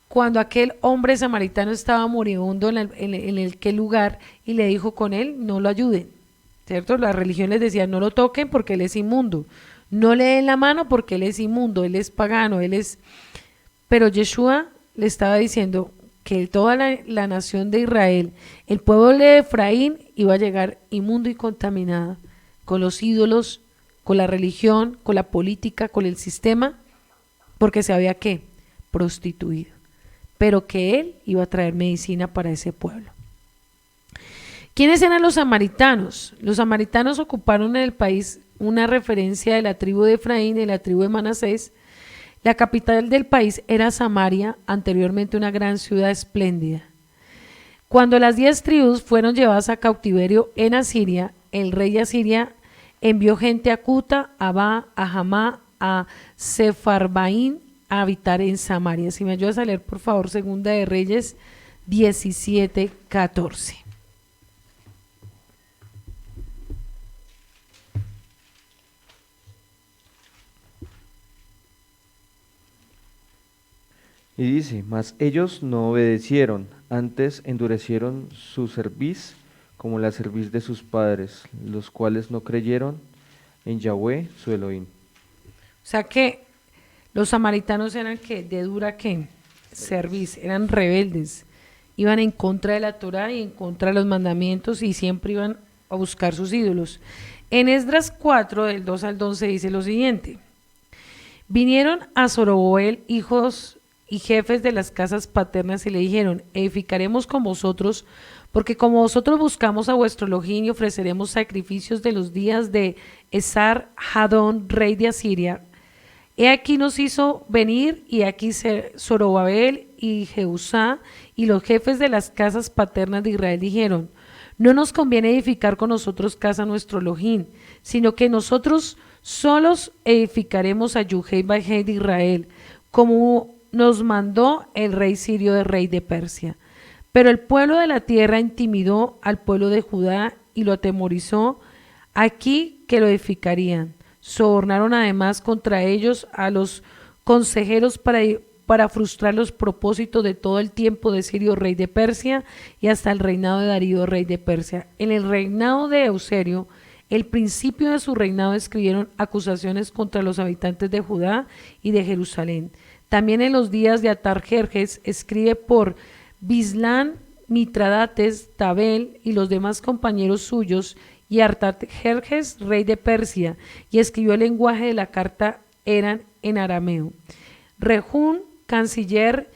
cuando aquel hombre samaritano estaba moribundo en aquel lugar y le dijo con él, no lo ayuden, ¿cierto? La religión les decía, no lo toquen porque él es inmundo, no le den la mano porque él es inmundo, él es pagano, Pero Yeshua le estaba diciendo que toda la nación de Israel, el pueblo de Efraín, iba a llegar inmundo y contaminada con los ídolos, con la religión, con la política, con el sistema, porque se había ¿qué? Prostituido, pero que él iba a traer medicina para ese pueblo. ¿Quiénes eran los samaritanos? Los samaritanos ocuparon en el país una referencia de la tribu de Efraín y de la tribu de Manasés. La capital del país era Samaria, anteriormente una gran ciudad espléndida. Cuando las 10 tribus fueron llevadas a cautiverio en Asiria, el rey de Asiria envió gente a Cuta, a Ba, a Hamá, a Sefarbaín a habitar en Samaria. Si me ayudas a leer, por favor, Segunda de Reyes 17, 14. Y dice, mas ellos no obedecieron, antes endurecieron su cerviz como la cerviz de sus padres, los cuales no creyeron en Yahweh su Elohim. O sea que los samaritanos eran que de dura que cerviz, eran rebeldes, iban en contra de la Torá y en contra de los mandamientos y siempre iban a buscar sus ídolos. En Esdras 4, del 2 al 11 dice lo siguiente: vinieron a Zorobabel hijos y jefes de las casas paternas y le dijeron, edificaremos con vosotros, porque como vosotros buscamos a vuestro Elohim y ofreceremos sacrificios de los días de Esar Hadón, rey de Asiria. He aquí nos hizo venir, y aquí Zorobabel y Jehusá y los jefes de las casas paternas de Israel dijeron, no nos conviene edificar con nosotros casa a nuestro Elohim, sino que nosotros solos edificaremos a Yuhei Bajei de Israel, como nos mandó el rey sirio de rey de Persia. Pero el pueblo de la tierra intimidó al pueblo de Judá y lo atemorizó aquí que lo edificarían. Sobornaron además contra ellos a los consejeros para frustrar los propósitos de todo el tiempo de Sirio rey de Persia y hasta el reinado de Darío rey de Persia. En el reinado de Euserio, el principio de su reinado, escribieron acusaciones contra los habitantes de Judá y de Jerusalén. También en los días de Atarjerjes escribe por Bislán, Mitradates, Tabel y los demás compañeros suyos, y Artajerjes, rey de Persia, y escribió el lenguaje de la carta eran en arameo. Rehún, canciller,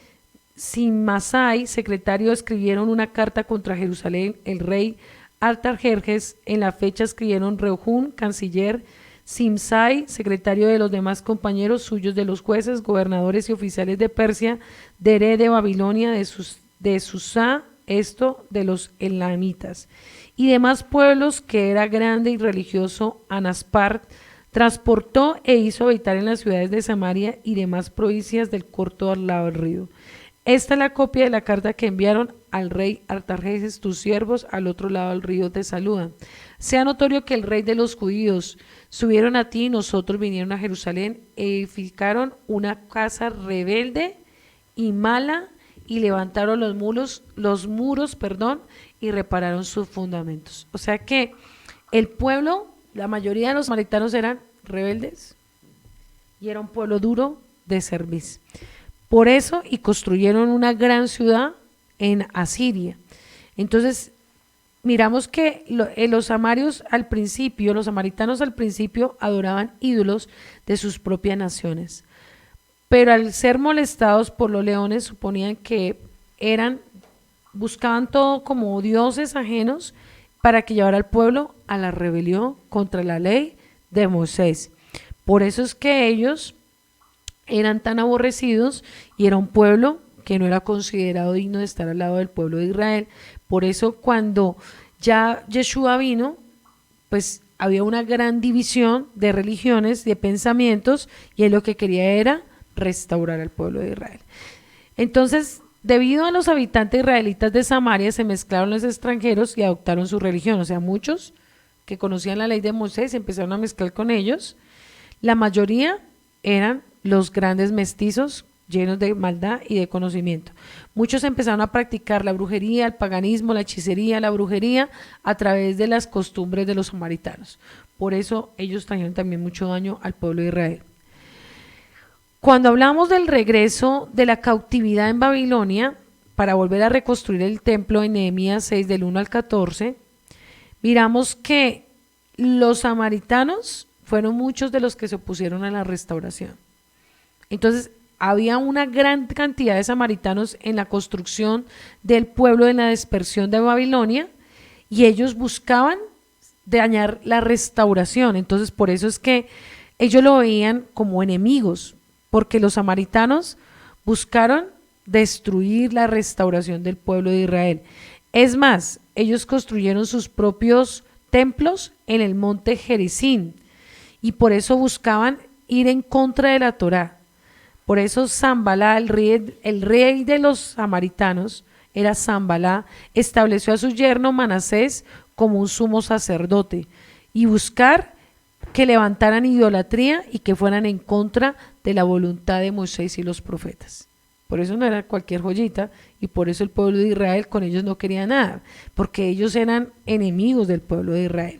Simmasai, secretario, escribieron una carta contra Jerusalén. El rey Artajerjes, en la fecha escribieron Rehún, canciller, Simsai, secretario de los demás compañeros suyos, de los jueces, gobernadores y oficiales de Persia, de Ere de Babilonia, de Susá, esto de los elamitas, y demás pueblos que era grande y religioso. Anaspart transportó e hizo habitar en las ciudades de Samaria y demás provincias del corto al lado del río. Esta es la copia de la carta que enviaron al rey Artajerjes, tus siervos, al otro lado del río te saludan. Sea notorio que el rey de los judíos subieron a ti y nosotros vinieron a Jerusalén, edificaron una casa rebelde y mala y levantaron los muros, y repararon sus fundamentos. O sea que el pueblo, la mayoría de los samaritanos eran rebeldes y era un pueblo duro de cerviz. Por eso, y construyeron una gran ciudad en Asiria. Entonces, miramos que los samaritanos al principio adoraban ídolos de sus propias naciones, pero al ser molestados por los leones suponían que buscaban todo como dioses ajenos para que llevara al pueblo a la rebelión contra la ley de Moisés. Por eso es que ellos eran tan aborrecidos y era un pueblo que no era considerado digno de estar al lado del pueblo de Israel. Por eso cuando ya Yeshua vino, pues había una gran división de religiones, de pensamientos, y él lo que quería era restaurar al pueblo de Israel. Entonces, debido a los habitantes israelitas de Samaria, se mezclaron los extranjeros y adoptaron su religión. O sea, muchos que conocían la ley de Moisés empezaron a mezclar con ellos. La mayoría eran los grandes mestizos llenos de maldad y de conocimiento. Muchos empezaron a practicar la brujería, el paganismo, la hechicería, la brujería a través de las costumbres de los samaritanos. Por eso ellos trajeron también mucho daño al pueblo de Israel. Cuando hablamos del regreso de la cautividad en Babilonia para volver a reconstruir el templo en Nehemías 6 del 1 al 14, miramos que los samaritanos fueron muchos de los que se opusieron a la restauración. Entonces, había una gran cantidad de samaritanos en la construcción del pueblo en la dispersión de Babilonia y ellos buscaban dañar la restauración. Entonces, por eso es que ellos lo veían como enemigos, porque los samaritanos buscaron destruir la restauración del pueblo de Israel. Es más, ellos construyeron sus propios templos en el monte Gerizim y por eso buscaban ir en contra de la Torá. Por eso Zambalá, el rey de los samaritanos, era Zambalá, estableció a su yerno Manasés como un sumo sacerdote y buscar que levantaran idolatría y que fueran en contra de la voluntad de Moisés y los profetas. Por eso no era cualquier joyita y por eso el pueblo de Israel con ellos no quería nada, porque ellos eran enemigos del pueblo de Israel.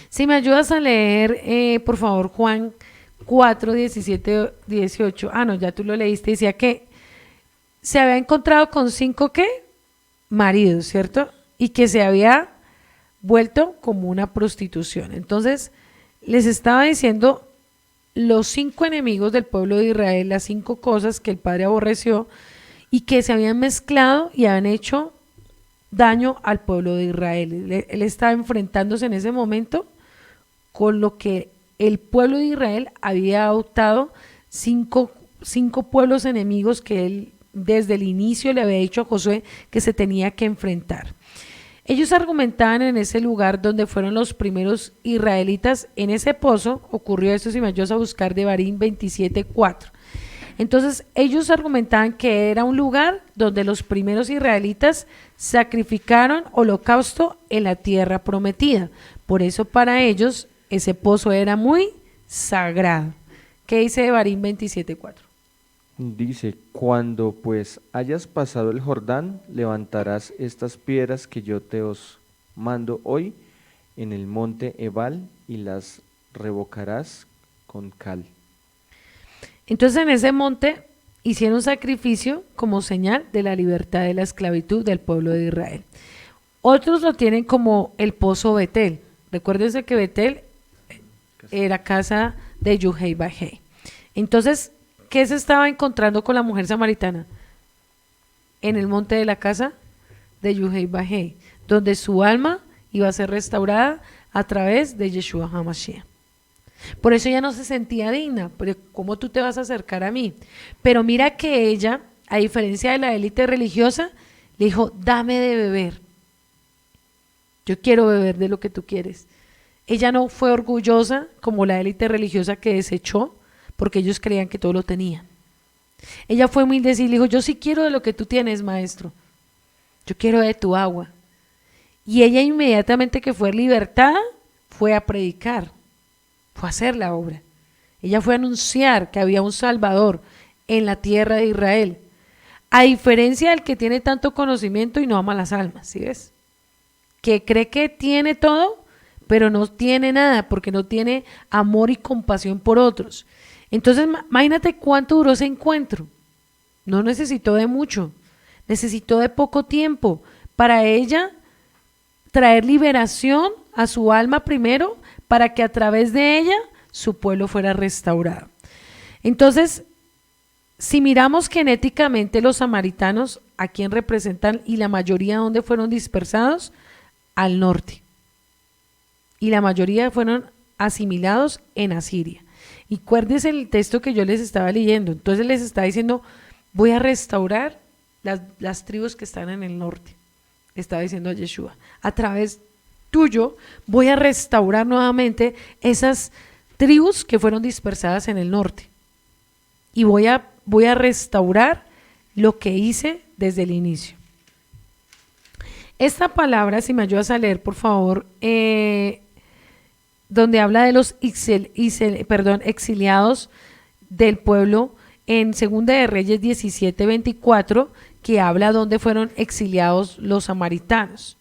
Si me ayudas a leer, por favor, Juan 4, 17, 18. Ah, no, ya tú lo leíste. Decía que se había encontrado con 5 ¿qué? Maridos, ¿cierto? Y que se había vuelto como una prostitución. Entonces, les estaba diciendo los 5 enemigos del pueblo de Israel, las 5 cosas que el Padre aborreció y que se habían mezclado y habían hecho daño al pueblo de Israel. Él estaba enfrentándose en ese momento con lo que el pueblo de Israel había adoptado 5 pueblos enemigos que él desde el inicio le había dicho a Josué que se tenía que enfrentar. Ellos argumentaban en ese lugar donde fueron los primeros israelitas, en ese pozo, ocurrió esto, si me ayudas a buscar, Devarim 27:4. Entonces ellos argumentaban que era un lugar donde los primeros israelitas sacrificaron holocausto en la tierra prometida. Por eso para ellos ese pozo era muy sagrado. ¿Qué dice Devarim 27:4? Dice, cuando pues hayas pasado el Jordán, levantarás estas piedras que yo te os mando hoy en el monte Ebal y las revocarás con cal. Entonces en ese monte hicieron sacrificio como señal de la libertad de la esclavitud del pueblo de Israel. Otros lo tienen como el pozo Betel. Recuérdense que Betel era casa de Yuhei Bajei. Entonces, ¿qué se estaba encontrando con la mujer samaritana? En el monte de la casa de Yuhei Bajei, donde su alma iba a ser restaurada a través de Yeshua HaMashiach. Por eso ella no se sentía digna, pero ¿cómo tú te vas a acercar a mí? Pero mira que ella, a diferencia de la élite religiosa, le dijo, dame de beber. Yo quiero beber de lo que tú quieres. Ella no fue orgullosa como la élite religiosa que desechó, porque ellos creían que todo lo tenían. Ella fue humilde y le dijo, yo sí quiero de lo que tú tienes, maestro. Yo quiero de tu agua. Y ella inmediatamente que fue libertada, fue a predicar, fue a hacer la obra. Ella fue a anunciar que había un Salvador en la tierra de Israel. A diferencia del que tiene tanto conocimiento y no ama las almas, ¿sí ves? Que cree que tiene todo, pero no tiene nada, porque no tiene amor y compasión por otros. Entonces, imagínate cuánto duró ese encuentro. No necesitó de mucho, necesitó de poco tiempo para ella traer liberación a su alma primero, para que a través de ella su pueblo fuera restaurado. Entonces, si miramos genéticamente los samaritanos, ¿a quién representan? Y la mayoría, ¿dónde fueron dispersados? Al norte. Y la mayoría fueron asimilados en Asiria. Y acuérdense el texto que yo les estaba leyendo. Entonces les está diciendo, voy a restaurar las tribus que están en el norte. Estaba diciendo a Yeshua, a través tuyo voy a restaurar nuevamente esas tribus que fueron dispersadas en el norte. Y voy a restaurar lo que hice desde el inicio. Esta palabra, si me ayudas a leer, por favor, donde habla de los exiliados del pueblo, en Segunda de Reyes 17:24, que habla donde fueron exiliados los samaritanos.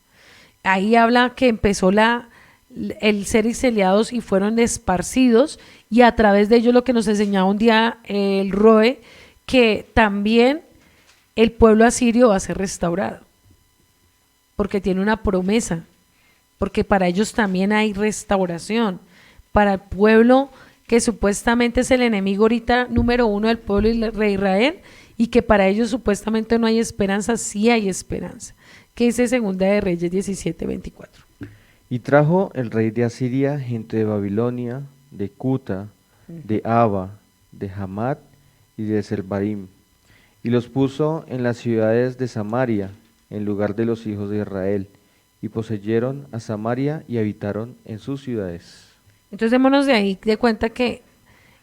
Ahí habla que empezó el ser exiliados y fueron esparcidos, y a través de ello lo que nos enseñaba un día el Roe, que también el pueblo asirio va a ser restaurado, porque tiene una promesa, porque para ellos también hay restauración. Para el pueblo que supuestamente es el enemigo ahorita número uno del pueblo de Israel, y que para ellos supuestamente no hay esperanza, sí hay esperanza. ¿Qué dice Segunda de Reyes 17:24? Y trajo el rey de Asiria gente de Babilonia, de Cuta, de Aba, de Hamat y de Selbarim, y los puso en las ciudades de Samaria, en lugar de los hijos de Israel, y poseyeron a Samaria y habitaron en sus ciudades. Entonces démonos de ahí de cuenta que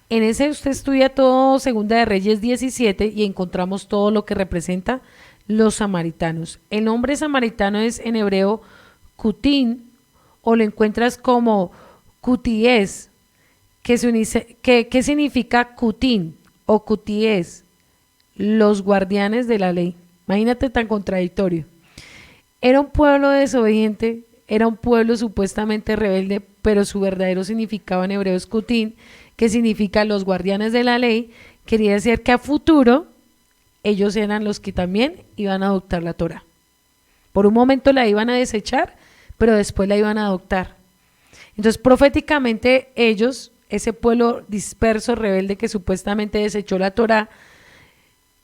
en ese usted estudia todo Segunda de Reyes 17 y encontramos todo lo que representa los samaritanos. El nombre samaritano es en hebreo Cutín, o lo encuentras como Cutíes, que significa Cutín o Cutíes, los guardianes de la ley. Imagínate tan contradictorio. Era un pueblo desobediente, era un pueblo supuestamente rebelde, pero su verdadero significado en hebreo es Cutín, que significa los guardianes de la ley. Quería decir que a futuro ellos eran los que también iban a adoptar la Torá. Por un momento la iban a desechar, pero después la iban a adoptar. Entonces proféticamente ellos, ese pueblo disperso, rebelde, que supuestamente desechó la Torá,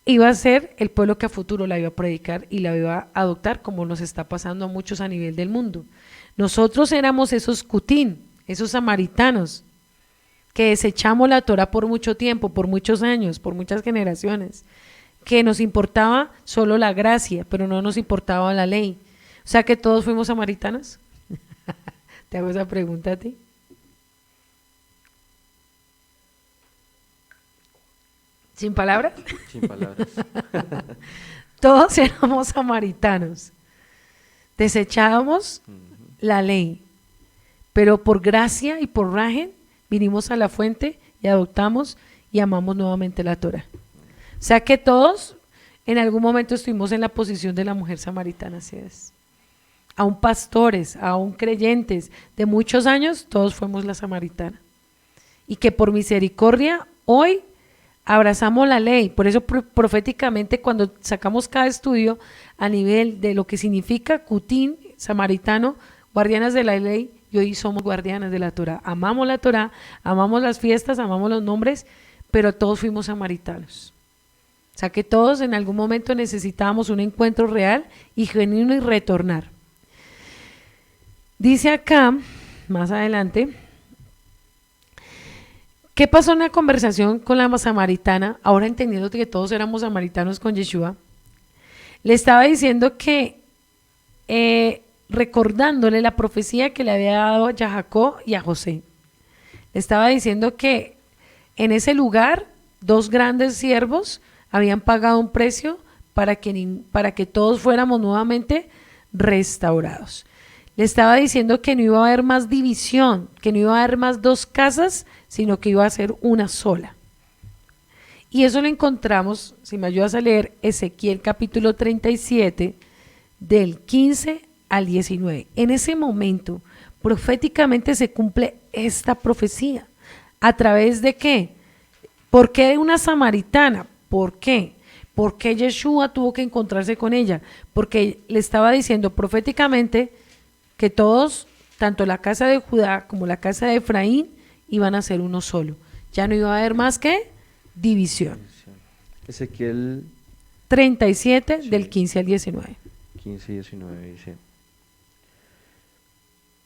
iba a ser el pueblo que a futuro la iba a predicar y la iba a adoptar, como nos está pasando a muchos a nivel del mundo. Nosotros éramos esos Cutín, esos samaritanos, que desechamos la Torá por mucho tiempo, por muchos años, por muchas generaciones, que nos importaba solo la gracia, pero no nos importaba la ley. O sea que todos fuimos samaritanos. Te hago esa pregunta a ti. ¿Sin palabras? Sin palabras. Todos éramos samaritanos. Desechábamos la ley, pero por gracia y por rajen vinimos a la fuente y adoptamos y amamos nuevamente la Torá. O sea que todos en algún momento estuvimos en la posición de la mujer samaritana, así es. Aún pastores, aún creyentes de muchos años, todos fuimos la samaritana. Y que por misericordia hoy abrazamos la ley. Por eso proféticamente cuando sacamos cada estudio a nivel de lo que significa Cutín, samaritano, guardianas de la ley, y hoy somos guardianas de la Torá. Amamos la Torá, amamos las fiestas, amamos los nombres, pero todos fuimos samaritanos. O sea que todos en algún momento necesitábamos un encuentro real y genuino y retornar. Dice acá, más adelante, ¿qué pasó en la conversación con la samaritana? Ahora entendiendo que todos éramos samaritanos con Yeshua, le estaba diciendo que recordándole la profecía que le había dado a Jacob y a José. Le estaba diciendo que en ese lugar dos grandes siervos habían pagado un precio para que todos fuéramos nuevamente restaurados. Le estaba diciendo que no iba a haber más división, que no iba a haber más dos casas, sino que iba a ser una sola. Y eso lo encontramos, si me ayudas a leer, Ezequiel capítulo 37, del 15 al 19. En ese momento, proféticamente se cumple esta profecía. ¿A través de qué? ¿Por qué de una samaritana? ¿Por qué? ¿Por qué Yeshua tuvo que encontrarse con ella? Porque le estaba diciendo proféticamente que todos, tanto la casa de Judá como la casa de Efraín, iban a ser uno solo. Ya no iba a haber más que división. Ezequiel 37, sí, del 15 al 19. 15 y 19 dice: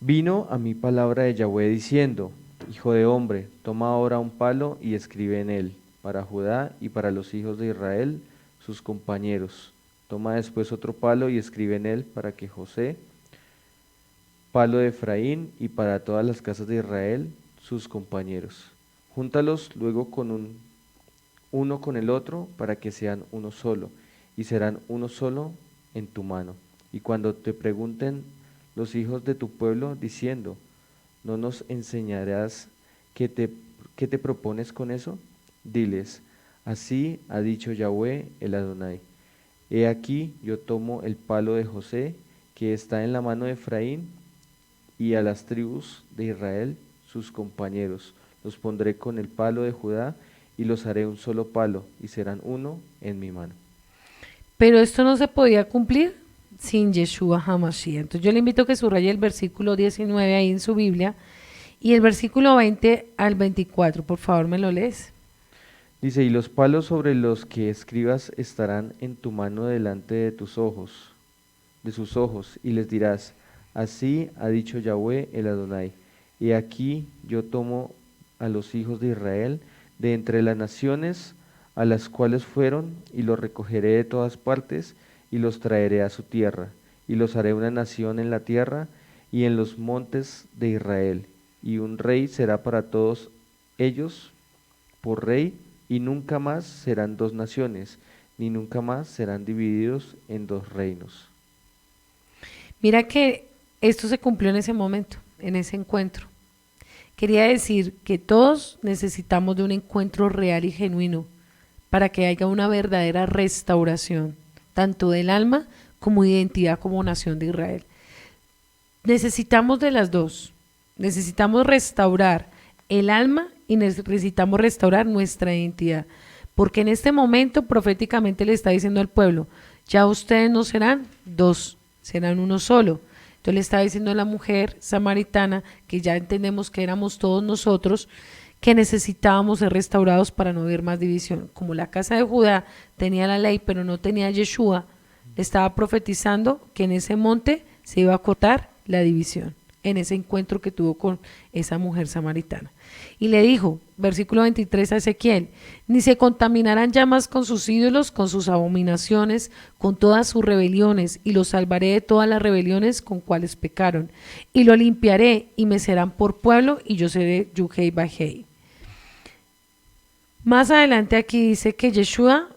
Vino a mí palabra de Yahweh diciendo: Hijo de hombre, toma ahora un palo y escribe en él, para Judá y para los hijos de Israel, sus compañeros. Toma después otro palo y escribe en él, para que José, palo de Efraín, y para todas las casas de Israel, sus compañeros. Júntalos luego uno con el otro, para que sean uno solo, y serán uno solo en tu mano. Y cuando te pregunten los hijos de tu pueblo, diciendo: ¿no nos enseñarás qué te propones con eso? Diles: así ha dicho Yahweh el Adonai. He aquí, yo tomo el palo de José, que está en la mano de Efraín, y a las tribus de Israel, sus compañeros, los pondré con el palo de Judá, y los haré un solo palo, y serán uno en mi mano. Pero esto no se podía cumplir sin Yeshua HaMashiach. Entonces yo le invito a que subraye el versículo 19 ahí en su Biblia y el versículo 20 al 24. Por favor, ¿me lo lees? Dice: y los palos sobre los que escribas estarán en tu mano delante de tus ojos, de sus ojos, y les dirás: así ha dicho Yahweh el Adonai. Y aquí yo tomo a los hijos de Israel de entre las naciones a las cuales fueron, y los recogeré de todas partes, y los traeré a su tierra, y los haré una nación en la tierra y en los montes de Israel, y un rey será para todos ellos por rey, y nunca más serán dos naciones, ni nunca más serán divididos en dos reinos. Mira que esto se cumplió en ese momento, en ese encuentro. Quería decir que todos necesitamos de un encuentro real y genuino para que haya una verdadera restauración, tanto del alma como de identidad como nación de Israel. Necesitamos de las dos. Necesitamos restaurar el alma y necesitamos restaurar nuestra identidad. Porque en este momento proféticamente le está diciendo al pueblo: ya ustedes no serán dos, serán uno solo. Entonces le está diciendo a la mujer samaritana, que ya entendemos que éramos todos nosotros, que necesitábamos ser restaurados para no haber más división. Como la casa de Judá tenía la ley pero no tenía Yeshua, le estaba profetizando que en ese monte se iba a cortar la división, en ese encuentro que tuvo con esa mujer samaritana. Y le dijo, versículo 23 a Ezequiel: ni se contaminarán ya más con sus ídolos, con sus abominaciones, con todas sus rebeliones, y los salvaré de todas las rebeliones con cuales pecaron, y lo limpiaré, y me serán por pueblo, y yo seré Yuhei Bajei. Más adelante aquí dice que Yeshua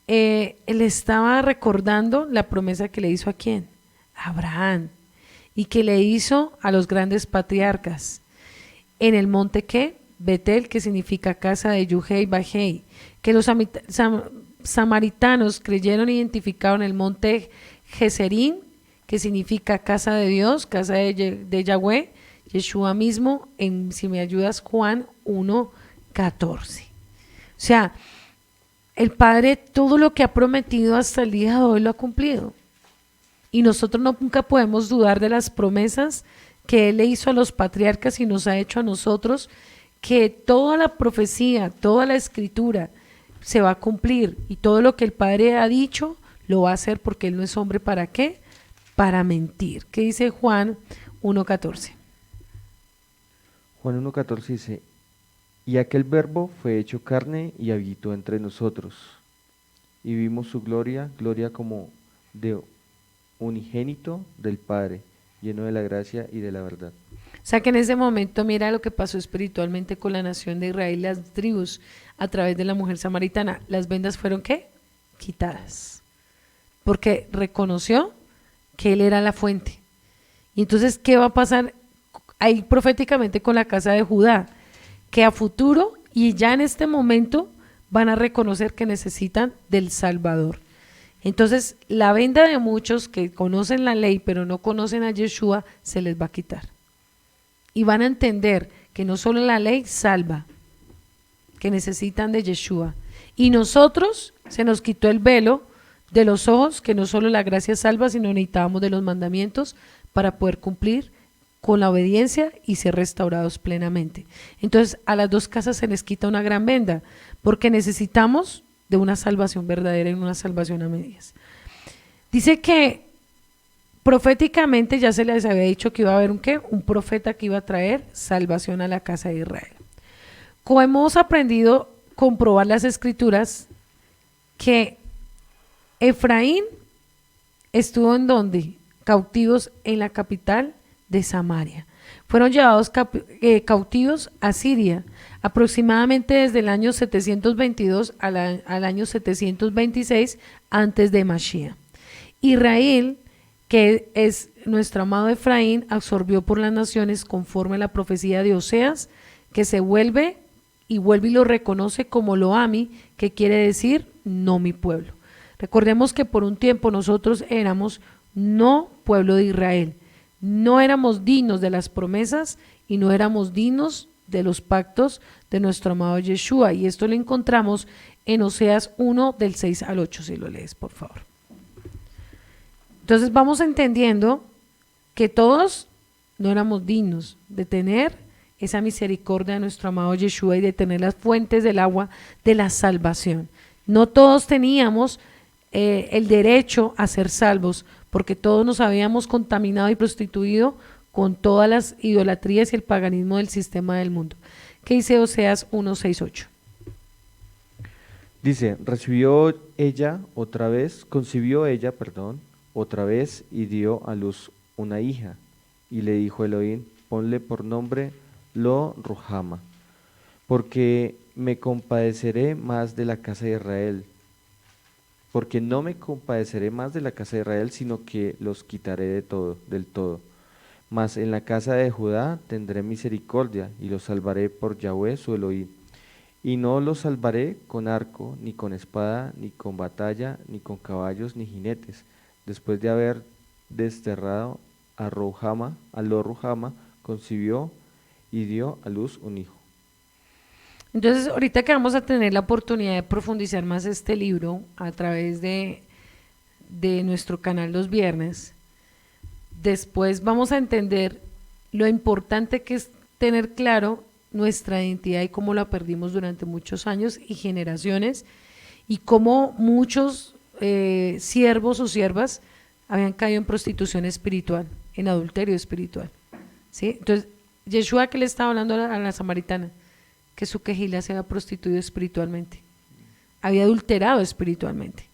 le estaba recordando la promesa que le hizo a quién, a Abraham, y que le hizo a los grandes patriarcas en el monte que Betel, que significa casa de Yuhei Bajei, que los samaritanos creyeron e identificaron el monte Geserín, que significa casa de Dios, casa de Yahweh, Yeshua mismo, en, si me ayudas, Juan 1:14. O sea, el Padre todo lo que ha prometido hasta el día de hoy lo ha cumplido. Y nosotros nunca podemos dudar de las promesas que Él le hizo a los patriarcas y nos ha hecho a nosotros, que toda la profecía, toda la escritura se va a cumplir y todo lo que el Padre ha dicho lo va a hacer, porque Él no es hombre ¿para qué? Para mentir. ¿Qué dice Juan 1:14? Juan 1:14 dice: y aquel verbo fue hecho carne y habitó entre nosotros, y vimos su gloria, gloria como de unigénito del Padre, lleno de la gracia y de la verdad. O sea que en ese momento mira lo que pasó espiritualmente con la nación de Israel, las tribus, a través de la mujer samaritana. Las vendas fueron ¿qué? Quitadas. Porque reconoció que él era la fuente. Y entonces, ¿qué va a pasar ahí proféticamente con la casa de Judá? Que a futuro y ya en este momento van a reconocer que necesitan del Salvador. Entonces, la venda de muchos que conocen la ley pero no conocen a Yeshua se les va a quitar. Y van a entender que no solo la ley salva, que necesitan de Yeshua. Y nosotros se nos quitó el velo de los ojos, que no solo la gracia salva, sino necesitábamos de los mandamientos para poder cumplir con la obediencia y ser restaurados plenamente. Entonces a las dos casas se les quita una gran venda, porque necesitamos de una salvación verdadera y una salvación a medias. Dice que proféticamente ya se les había dicho que iba a haber un profeta que iba a traer salvación a la casa de Israel. Como hemos aprendido a comprobar las escrituras, que Efraín estuvo en donde? Cautivos en la capital de Samaria. Fueron llevados cautivos a Siria, aproximadamente desde el año 722 al año 726 antes de Mashiach. Israel, que es nuestro amado Efraín, absorbió por las naciones conforme a la profecía de Oseas, que se vuelve y lo reconoce como Loami, que quiere decir no mi pueblo. Recordemos que por un tiempo nosotros éramos no pueblo de Israel, no éramos dignos de las promesas y no éramos dignos de los pactos de nuestro amado Yeshua, y esto lo encontramos en Oseas 1 del 6 al 8, si lo lees por favor. Entonces vamos entendiendo que todos no éramos dignos de tener esa misericordia de nuestro amado Yeshua y de tener las fuentes del agua de la salvación. No todos teníamos el derecho a ser salvos, porque todos nos habíamos contaminado y prostituido con todas las idolatrías y el paganismo del sistema del mundo. ¿Qué dice Oseas 1, 6, 8? Dice, concibió ella, otra vez y dio a luz una hija. Y le dijo Elohim, ponle por nombre Lo Ruhama, porque me compadeceré más de la casa de Israel. Porque no me compadeceré más de la casa de Israel, sino que los quitaré del todo. Mas en la casa de Judá tendré misericordia, y los salvaré por Yahweh su Elohim. Y no los salvaré con arco, ni con espada, ni con batalla, ni con caballos, ni jinetes. Después de haber desterrado a Lo Ruhama, concibió y dio a luz un hijo. Entonces, ahorita que vamos a tener la oportunidad de profundizar más este libro a través de nuestro canal los viernes, después vamos a entender lo importante que es tener claro nuestra identidad y cómo la perdimos durante muchos años y generaciones, y cómo muchos siervos o siervas habían caído en prostitución espiritual, en adulterio espiritual, ¿sí? Entonces, Yeshua, que le estaba hablando a la samaritana, que su quejila se había prostituido espiritualmente, había adulterado espiritualmente.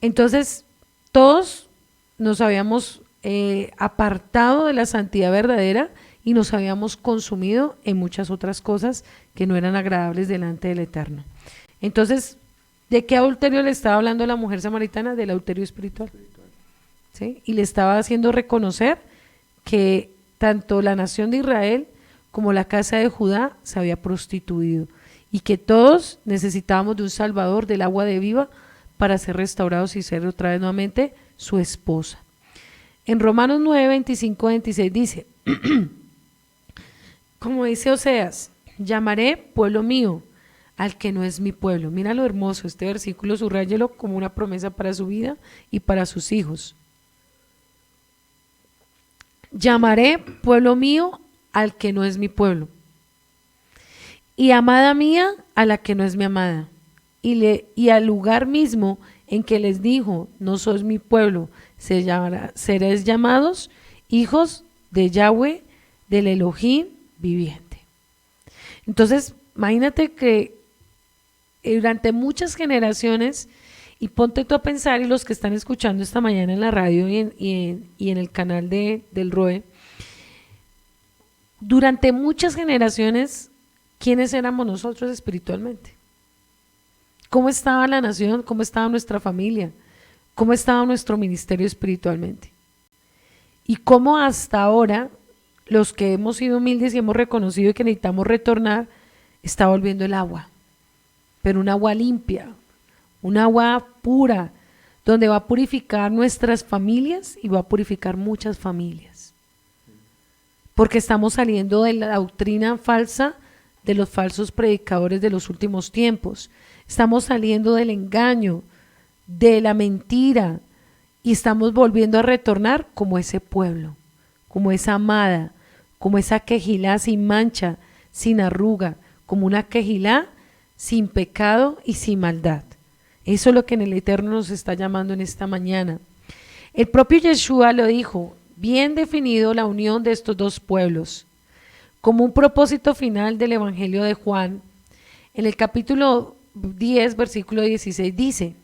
Entonces, todos nos habíamos apartado de la santidad verdadera y nos habíamos consumido en muchas otras cosas que no eran agradables delante del Eterno. Entonces, ¿de qué adulterio le estaba hablando la mujer samaritana? Del adulterio espiritual. ¿Sí? Y le estaba haciendo reconocer que tanto la nación de Israel como la casa de Judá se había prostituido y que todos necesitábamos de un Salvador, del agua de viva, para ser restaurados y ser otra vez nuevamente su esposa. En Romanos 9, 25, 26 dice, como dice Oseas, llamaré pueblo mío al que no es mi pueblo. Mira lo hermoso, este versículo subráyelo como una promesa para su vida y para sus hijos. Llamaré pueblo mío al que no es mi pueblo, y amada mía a la que no es mi amada, y al lugar mismo en que les dijo, no sois mi pueblo, seréis llamados hijos de Yahweh, del Elohim viviente. Entonces, imagínate que durante muchas generaciones, y ponte tú a pensar, y los que están escuchando esta mañana en la radio y en el canal del ROE, Durante muchas generaciones, ¿quiénes éramos nosotros espiritualmente? ¿Cómo estaba la nación? ¿Cómo estaba nuestra familia? ¿Cómo estaba nuestro ministerio espiritualmente? Y cómo hasta ahora, los que hemos sido humildes y hemos reconocido que necesitamos retornar, está volviendo el agua, pero un agua limpia, un agua pura, donde va a purificar nuestras familias y va a purificar muchas familias. Porque estamos saliendo de la doctrina falsa de los falsos predicadores de los últimos tiempos. Estamos saliendo del engaño, de la mentira, y estamos volviendo a retornar como ese pueblo, como esa amada, como esa quejilá sin mancha, sin arruga, como una quejilá sin pecado y sin maldad. Eso es lo que en el Eterno nos está llamando en esta mañana. El propio Yeshua lo dijo, bien definido la unión de estos dos pueblos, como un propósito final del Evangelio de Juan. En el capítulo 10, versículo 16 dice,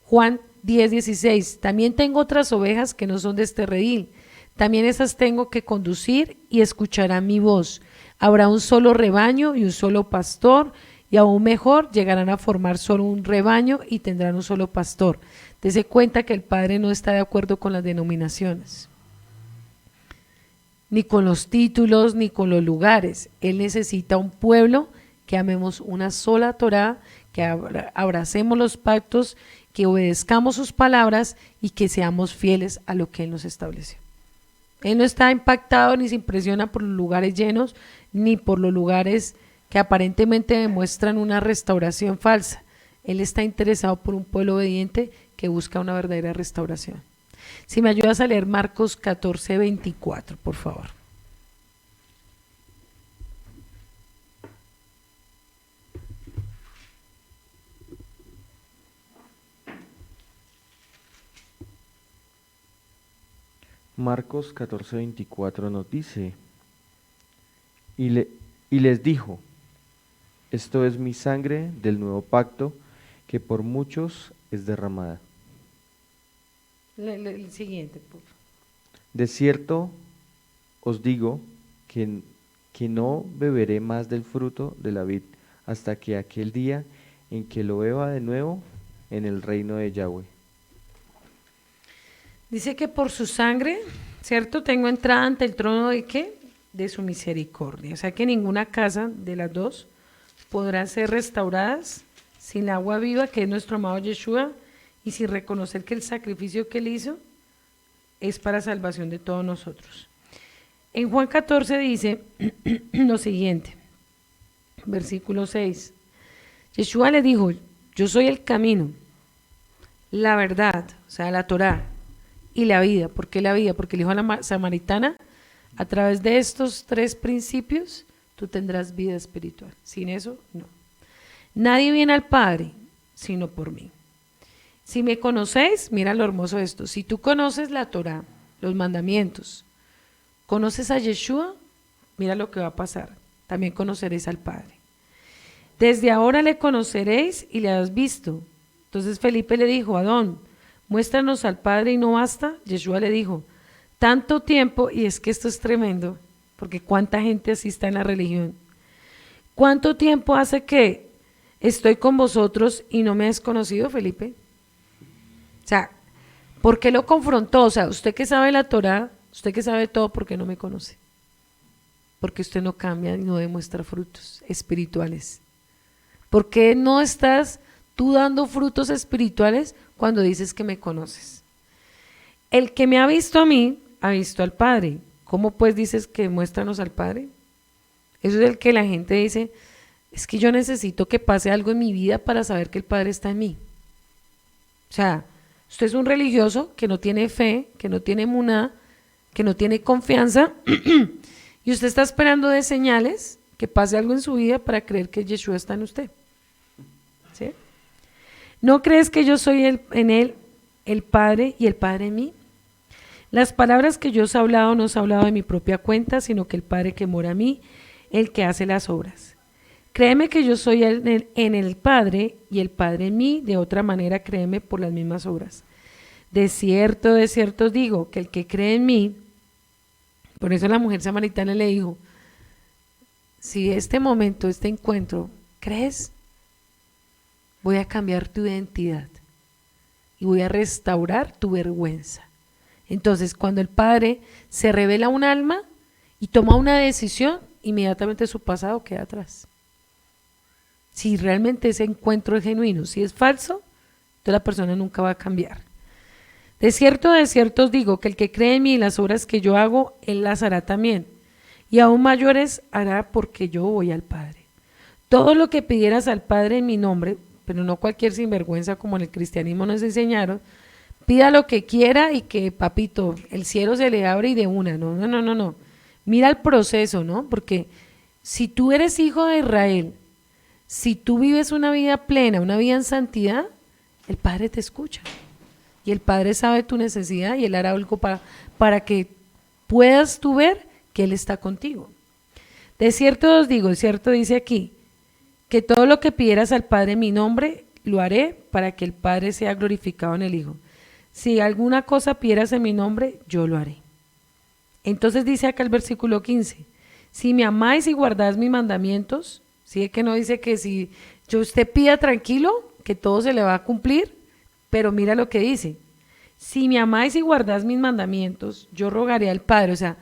Juan 10, 16, también tengo otras ovejas que no son de este redil, también esas tengo que conducir y escucharán mi voz. Habrá un solo rebaño y un solo pastor, y aún mejor, llegarán a formar solo un rebaño y tendrán un solo pastor. Dese cuenta que el Padre no está de acuerdo con las denominaciones, ni con los títulos, ni con los lugares. Él necesita un pueblo que amemos una sola Torá, que abracemos los pactos, que obedezcamos sus palabras y que seamos fieles a lo que Él nos estableció. Él no está impactado ni se impresiona por los lugares llenos, ni por los lugares que aparentemente demuestran una restauración falsa. Él está interesado por un pueblo obediente que busca una verdadera restauración. Si me ayudas a leer Marcos 14, 24, por favor. Marcos 14, 24 nos dice, y les dijo, esto es mi sangre del nuevo pacto, que por muchos es derramada. El siguiente, por favor. De cierto os digo que no beberé más del fruto de la vid hasta que aquel día en que lo beba de nuevo en el reino de Yahweh. Dice que por su sangre, ¿cierto? Tengo entrada ante el trono de ¿qué? De su misericordia. O sea que ninguna casa de las dos podrá ser restauradas sin la agua viva que es nuestro amado Yeshua y sin reconocer que el sacrificio que él hizo es para salvación de todos nosotros. En Juan 14 dice lo siguiente, versículo 6. Yeshua le dijo, yo soy el camino, la verdad, o sea, la Torá, y la vida. ¿Por qué la vida? Porque le dijo a la samaritana, a través de estos tres principios, tú tendrás vida espiritual. Sin eso, no. Nadie viene al Padre, sino por mí. Si me conocéis, mira lo hermoso de esto, si tú conoces la Torá, los mandamientos, conoces a Yeshua, mira lo que va a pasar, también conoceréis al Padre. Desde ahora le conoceréis y le has visto. Entonces Felipe le dijo, Adón, muéstranos al Padre y no basta. Yeshua le dijo, tanto tiempo, y es que esto es tremendo, porque cuánta gente así está en la religión. ¿Cuánto tiempo hace que estoy con vosotros y no me has conocido, Felipe? O sea, ¿por qué lo confrontó? O sea, usted que sabe la Torá, usted que sabe todo, ¿por qué no me conoce? Porque usted no cambia y no demuestra frutos espirituales. ¿Por qué no estás tú dando frutos espirituales cuando dices que me conoces? El que me ha visto a mí, ha visto al Padre. ¿Cómo pues dices que muéstranos al Padre? Eso es el que la gente dice, es que yo necesito que pase algo en mi vida para saber que el Padre está en mí. O sea, usted es un religioso que no tiene fe, que no tiene emuná, que no tiene confianza y usted está esperando de señales que pase algo en su vida para creer que Yeshua está en usted. ¿Sí? ¿No crees que yo soy en él, el Padre y el Padre en mí? Las palabras que yo os he hablado no os he hablado de mi propia cuenta, sino que el Padre que mora en mí, el que hace las obras. Créeme que yo soy en el Padre y el Padre en mí, de otra manera créeme por las mismas obras. De cierto os digo que el que cree en mí, por eso la mujer samaritana le dijo, si este momento, este encuentro, crees, voy a cambiar tu identidad y voy a restaurar tu vergüenza. Entonces, cuando el Padre se revela a un alma y toma una decisión, inmediatamente su pasado queda atrás. Si realmente ese encuentro es genuino, si es falso, entonces la persona nunca va a cambiar. De cierto os digo que el que cree en mí y las obras que yo hago, él las hará también, y aún mayores hará porque yo voy al Padre. Todo lo que pidieras al Padre en mi nombre, pero no cualquier sinvergüenza como en el cristianismo nos enseñaron, pida lo que quiera y que, papito, el cielo se le abre y de una. No. Mira el proceso, ¿no? Porque si tú eres hijo de Israel, si tú vives una vida plena, una vida en santidad, el Padre te escucha. Y el Padre sabe tu necesidad y Él hará algo para que puedas tú ver que Él está contigo. De cierto os digo, de cierto dice aquí, que todo lo que pidieras al Padre en mi nombre, lo haré para que el Padre sea glorificado en el Hijo. Si alguna cosa pidieras en mi nombre, yo lo haré. Entonces dice acá el versículo 15, si me amáis y guardáis mis mandamientos, ¿sí? Que no dice que si yo usted pida tranquilo, que todo se le va a cumplir, pero mira lo que dice, si me amáis y guardáis mis mandamientos, yo rogaré al Padre, o sea,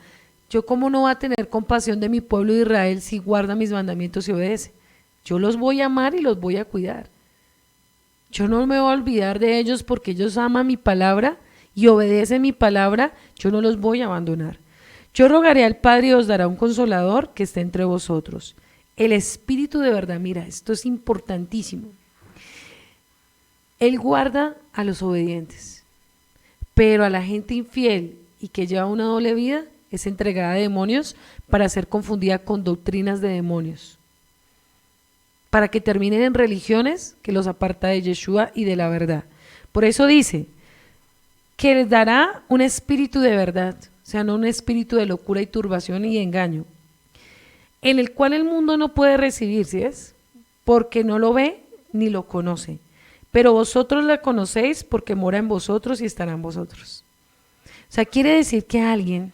yo cómo no va a tener compasión de mi pueblo de Israel si guarda mis mandamientos y obedece. Yo los voy a amar y los voy a cuidar. Yo no me voy a olvidar de ellos porque ellos aman mi palabra y obedecen mi palabra, yo no los voy a abandonar. Yo rogaré al Padre y os dará un consolador que esté entre vosotros. El Espíritu de verdad, mira, esto es importantísimo. Él guarda a los obedientes, pero a la gente infiel y que lleva una doble vida es entregada a demonios para ser confundida con doctrinas de demonios, para que terminen en religiones que los aparta de Yeshua y de la verdad. Por eso dice que les dará un espíritu de verdad, o sea, no un espíritu de locura y turbación y engaño, en el cual el mundo no puede recibir, ¿sí es? Porque no lo ve ni lo conoce. Pero vosotros la conocéis porque mora en vosotros y estará en vosotros. O sea, quiere decir que alguien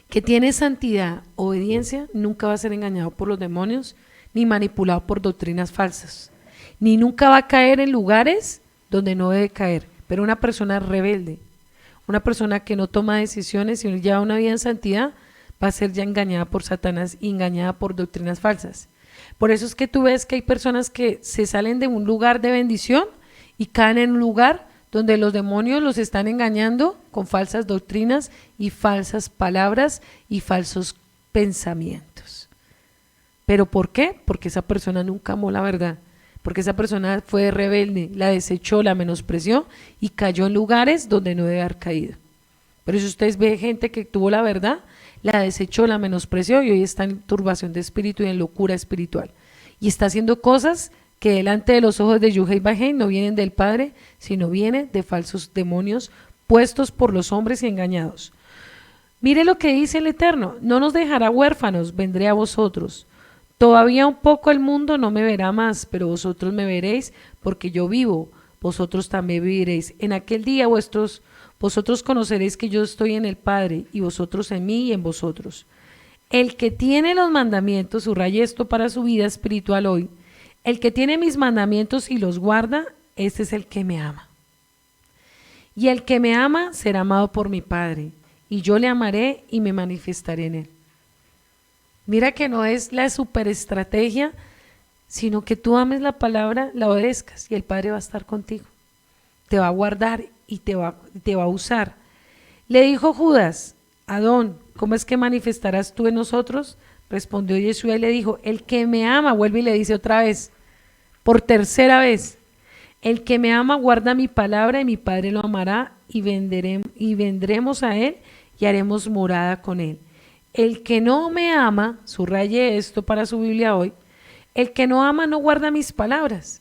que tiene santidad, obediencia, nunca va a ser engañado por los demonios, ni manipulado por doctrinas falsas, ni nunca va a caer en lugares donde no debe caer. Pero una persona rebelde, una persona que no toma decisiones y lleva una vida en santidad, va a ser ya engañada por Satanás y engañada por doctrinas falsas. Por eso es que tú ves que hay personas que se salen de un lugar de bendición y caen en un lugar donde los demonios los están engañando con falsas doctrinas y falsas palabras y falsos pensamientos. ¿Pero por qué? Porque esa persona nunca amó la verdad, porque esa persona fue rebelde, la desechó, la menospreció y cayó en lugares donde no debe haber caído. Pero si ustedes ven gente que tuvo la verdad, la desechó, la menospreció y hoy está en turbación de espíritu y en locura espiritual. Y está haciendo cosas que delante de los ojos de Yuhei Bajei no vienen del Padre, sino vienen de falsos demonios puestos por los hombres y engañados. Mire lo que dice el Eterno, no nos dejará huérfanos, vendré a vosotros. Todavía un poco el mundo no me verá más, pero vosotros me veréis porque yo vivo, vosotros también viviréis. En aquel día vosotros conoceréis que yo estoy en el Padre y vosotros en mí y en vosotros. El que tiene los mandamientos, subraye esto para su vida espiritual hoy, el que tiene mis mandamientos y los guarda, ese es el que me ama. Y el que me ama será amado por mi Padre, y yo le amaré y me manifestaré en él. Mira que no es la superestrategia, sino que tú ames la palabra, la obedezcas y el Padre va a estar contigo. Te va a guardar y te va a usar. Le dijo Judas, Adón, ¿cómo es que manifestarás tú en nosotros? Respondió Yeshua y le dijo, el que me ama, vuelve y le dice otra vez, por tercera vez, el que me ama guarda mi palabra y mi Padre lo amará y vendremos a él y haremos morada con él. El que no me ama, subraye esto para su Biblia hoy, el que no ama no guarda mis palabras.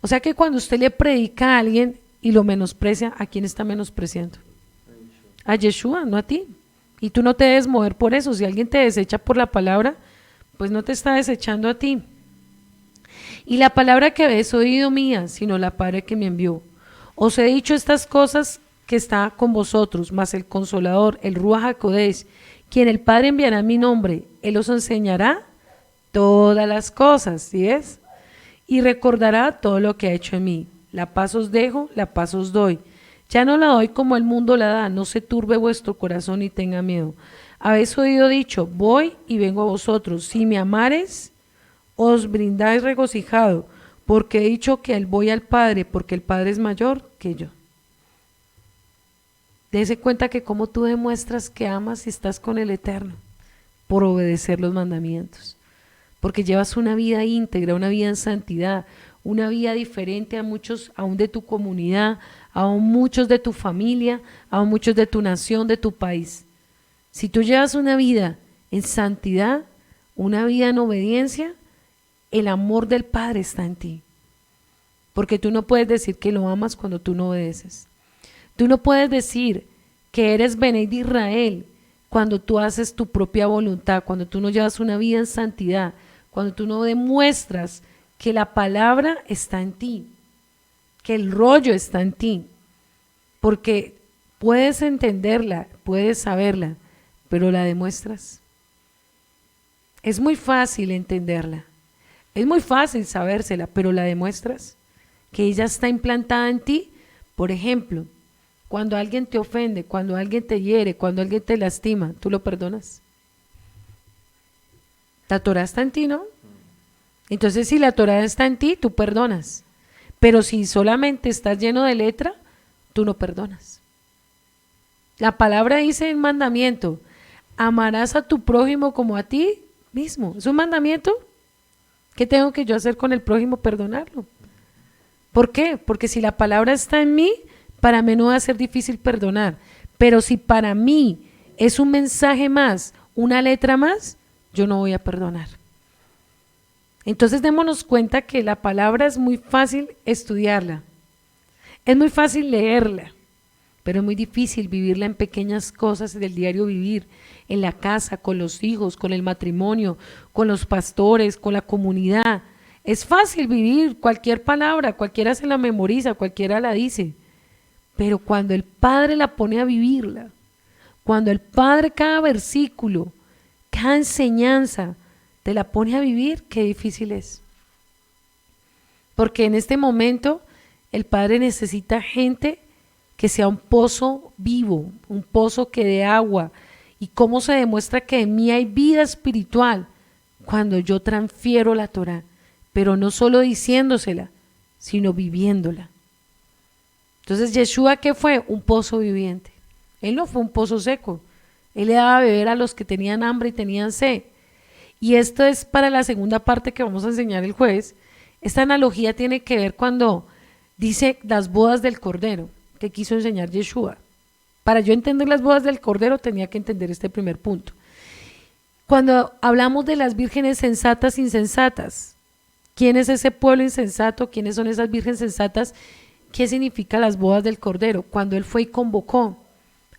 O sea que cuando usted le predica a alguien y lo menosprecia, ¿a quién está menospreciando? A Yeshua, no a ti. Y tú no te debes mover por eso. Si alguien te desecha por la palabra, pues no te está desechando a ti. Y la palabra que habéis oído mía, sino la Padre que me envió. Os he dicho estas cosas que está con vosotros, mas el Consolador, el Ruach HaKodesh, quien el Padre enviará en mi nombre, Él os enseñará todas las cosas, ¿sí ves? Y recordará todo lo que ha hecho en mí. La paz os dejo, la paz os doy. Ya no la doy como el mundo la da, no se turbe vuestro corazón ni tenga miedo. Habéis oído dicho, voy y vengo a vosotros. Si me amares, os brindáis regocijado, porque he dicho que voy al Padre, porque el Padre es mayor que yo. Dese cuenta que cómo tú demuestras que amas si estás con el Eterno, por obedecer los mandamientos, porque llevas una vida íntegra, una vida en santidad, una vida diferente a muchos, aún de tu comunidad, aún muchos de tu familia, aún muchos de tu nación, de tu país. Si tú llevas una vida en santidad, una vida en obediencia, el amor del Padre está en ti, porque tú no puedes decir que lo amas cuando tú no obedeces. Tú no puedes decir que eres Benei de Israel cuando tú haces tu propia voluntad, cuando tú no llevas una vida en santidad, cuando tú no demuestras que la palabra está en ti, que el rollo está en ti, porque puedes entenderla, puedes saberla, pero la demuestras. Es muy fácil entenderla, es muy fácil sabérsela, pero la demuestras, que ella está implantada en ti. Por ejemplo, cuando alguien te ofende, cuando alguien te hiere, cuando alguien te lastima, ¿tú lo perdonas? La Torah está en ti, ¿no? Entonces, si la Torah está en ti, tú perdonas. Pero si solamente estás lleno de letra, tú no perdonas. La palabra dice en mandamiento, amarás a tu prójimo como a ti mismo. ¿Es un mandamiento? ¿Qué tengo que yo hacer con el prójimo? Perdonarlo. ¿Por qué? Porque si la palabra está en mí, para mí no va a ser difícil perdonar, pero si para mí es un mensaje más, una letra más, yo no voy a perdonar. Entonces démonos cuenta que la palabra es muy fácil estudiarla, es muy fácil leerla, pero es muy difícil vivirla en pequeñas cosas del diario vivir, en la casa, con los hijos, con el matrimonio, con los pastores, con la comunidad. Es fácil vivir cualquier palabra, cualquiera se la memoriza, cualquiera la dice. Pero cuando el Padre la pone a vivirla, cuando el Padre cada versículo, cada enseñanza te la pone a vivir, qué difícil es. Porque en este momento el Padre necesita gente que sea un pozo vivo, un pozo que dé agua. ¿Y cómo se demuestra que en mí hay vida espiritual? Cuando yo transfiero la Torah, pero no solo diciéndosela, sino viviéndola. Entonces, Yeshua, ¿qué fue? Un pozo viviente. Él no fue un pozo seco. Él le daba a beber a los que tenían hambre y tenían sed. Y esto es para la segunda parte que vamos a enseñar el jueves. Esta analogía tiene que ver cuando dice las bodas del Cordero, que quiso enseñar Yeshua. Para yo entender las bodas del Cordero tenía que entender este primer punto. Cuando hablamos de las vírgenes sensatas, insensatas, ¿quién es ese pueblo insensato? ¿Quiénes son esas vírgenes sensatas? ¿Qué significa las bodas del Cordero? Cuando Él fue y convocó,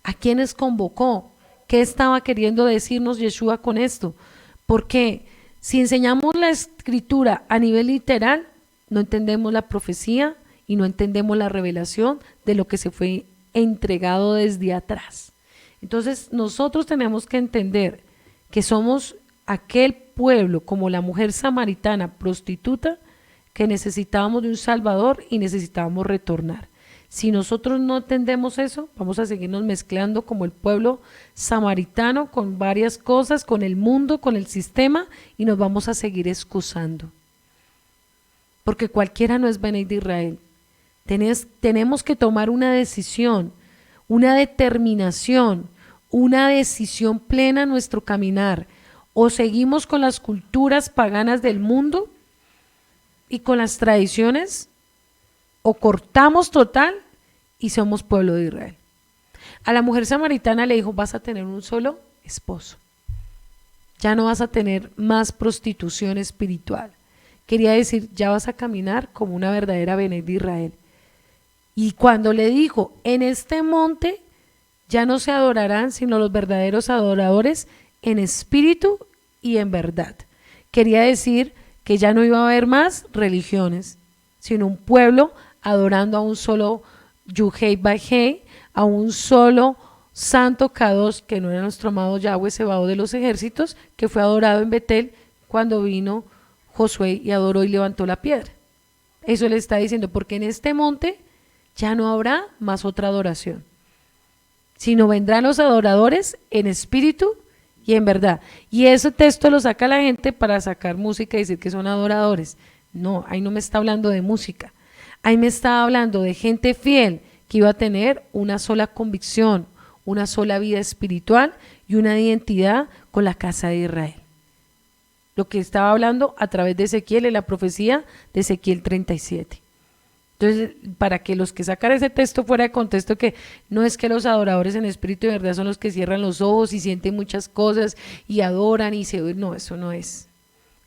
¿a quiénes convocó? ¿Qué estaba queriendo decirnos Yeshua con esto? Porque si enseñamos la escritura a nivel literal, no entendemos la profecía y no entendemos la revelación de lo que se fue entregado desde atrás. Entonces nosotros tenemos que entender que somos aquel pueblo como la mujer samaritana prostituta que necesitábamos de un Salvador y necesitábamos retornar. Si nosotros no entendemos eso, vamos a seguirnos mezclando como el pueblo samaritano con varias cosas, con el mundo, con el sistema, y nos vamos a seguir excusando. Porque cualquiera no es Benei de Israel. Tenemos que tomar una decisión, una determinación, una decisión plena en nuestro caminar. O seguimos con las culturas paganas del mundo y con las tradiciones, o cortamos total y somos pueblo de Israel. A la mujer samaritana le dijo, vas a tener un solo esposo. Ya no vas a tener más prostitución espiritual. Quería decir, ya vas a caminar como una verdadera Benei de Israel. Y cuando le dijo, en este monte ya no se adorarán sino los verdaderos adoradores en espíritu y en verdad. Quería decir que ya no iba a haber más religiones, sino un pueblo adorando a un solo Yuhei Bajei, a un solo Santo Kadosh, que no era nuestro amado Yahweh Sebaot de los ejércitos, que fue adorado en Betel cuando vino Josué y adoró y levantó la piedra. Eso le está diciendo, porque en este monte ya no habrá más otra adoración, sino vendrán los adoradores en espíritu y en verdad. Y ese texto lo saca la gente para sacar música y decir que son adoradores. No, ahí no me está hablando de música, ahí me está hablando de gente fiel que iba a tener una sola convicción, una sola vida espiritual y una identidad con la casa de Israel. Lo que estaba hablando a través de Ezequiel en la profecía de Ezequiel 37. Entonces, para que los que sacan ese texto fuera de contexto, que no es que los adoradores en espíritu y verdad son los que cierran los ojos y sienten muchas cosas y adoran y se... No, eso no es.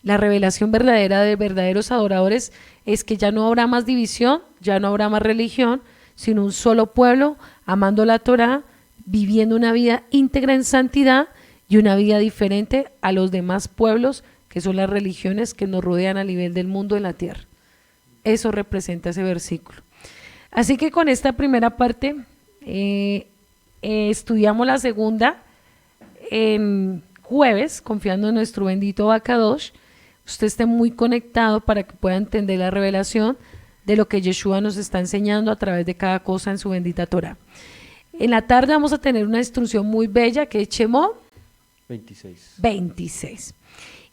La revelación verdadera de verdaderos adoradores es que ya no habrá más división, ya no habrá más religión, sino un solo pueblo amando la Torá, viviendo una vida íntegra en santidad y una vida diferente a los demás pueblos que son las religiones que nos rodean a nivel del mundo en la tierra. Eso representa ese versículo. Así que con esta primera parte estudiamos la segunda en jueves, confiando en nuestro bendito Bacadosh. Usted esté muy conectado para que pueda entender la revelación de lo que Yeshua nos está enseñando a través de cada cosa en su bendita Torah. En la tarde vamos a tener una instrucción muy bella que es Shemot 26.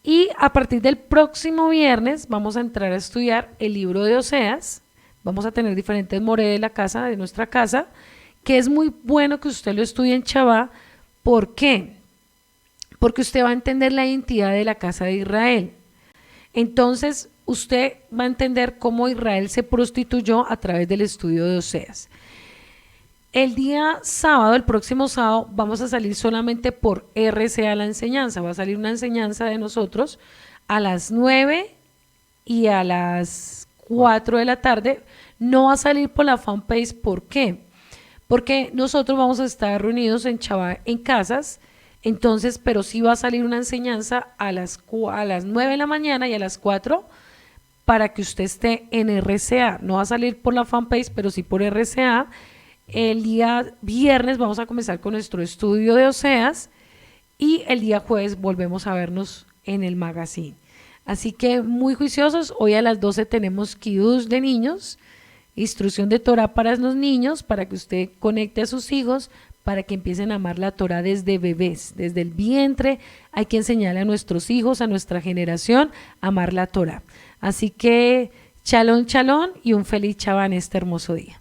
Y a partir del próximo viernes vamos a entrar a estudiar el libro de Oseas. Vamos a tener diferentes moré de la casa, de nuestra casa, que es muy bueno que usted lo estudie en Shabbat. ¿Por qué? Porque usted va a entender la identidad de la casa de Israel. Entonces usted va a entender cómo Israel se prostituyó a través del estudio de Oseas. El día sábado, el próximo sábado, vamos a salir solamente por RCA la enseñanza. Va a salir una enseñanza de nosotros a las 9 y a las 4 de la tarde. No va a salir por la fanpage. ¿Por qué? Porque nosotros vamos a estar reunidos en Shabbat en casas. Entonces, pero sí va a salir una enseñanza a las 9 de la mañana y a las 4 para que usted esté en RCA. No va a salir por la fanpage, pero sí por RCA. El día viernes vamos a comenzar con nuestro estudio de Oseas y el día jueves volvemos a vernos en el magazine. Así que muy juiciosos, hoy a las 12 tenemos Kiddush de niños, instrucción de Torah para los niños, para que usted conecte a sus hijos, para que empiecen a amar la Torah desde bebés, desde el vientre. Hay que enseñarle a nuestros hijos, a nuestra generación, a amar la Torah. Así que, shalom, shalom y un feliz Shabbat en este hermoso día.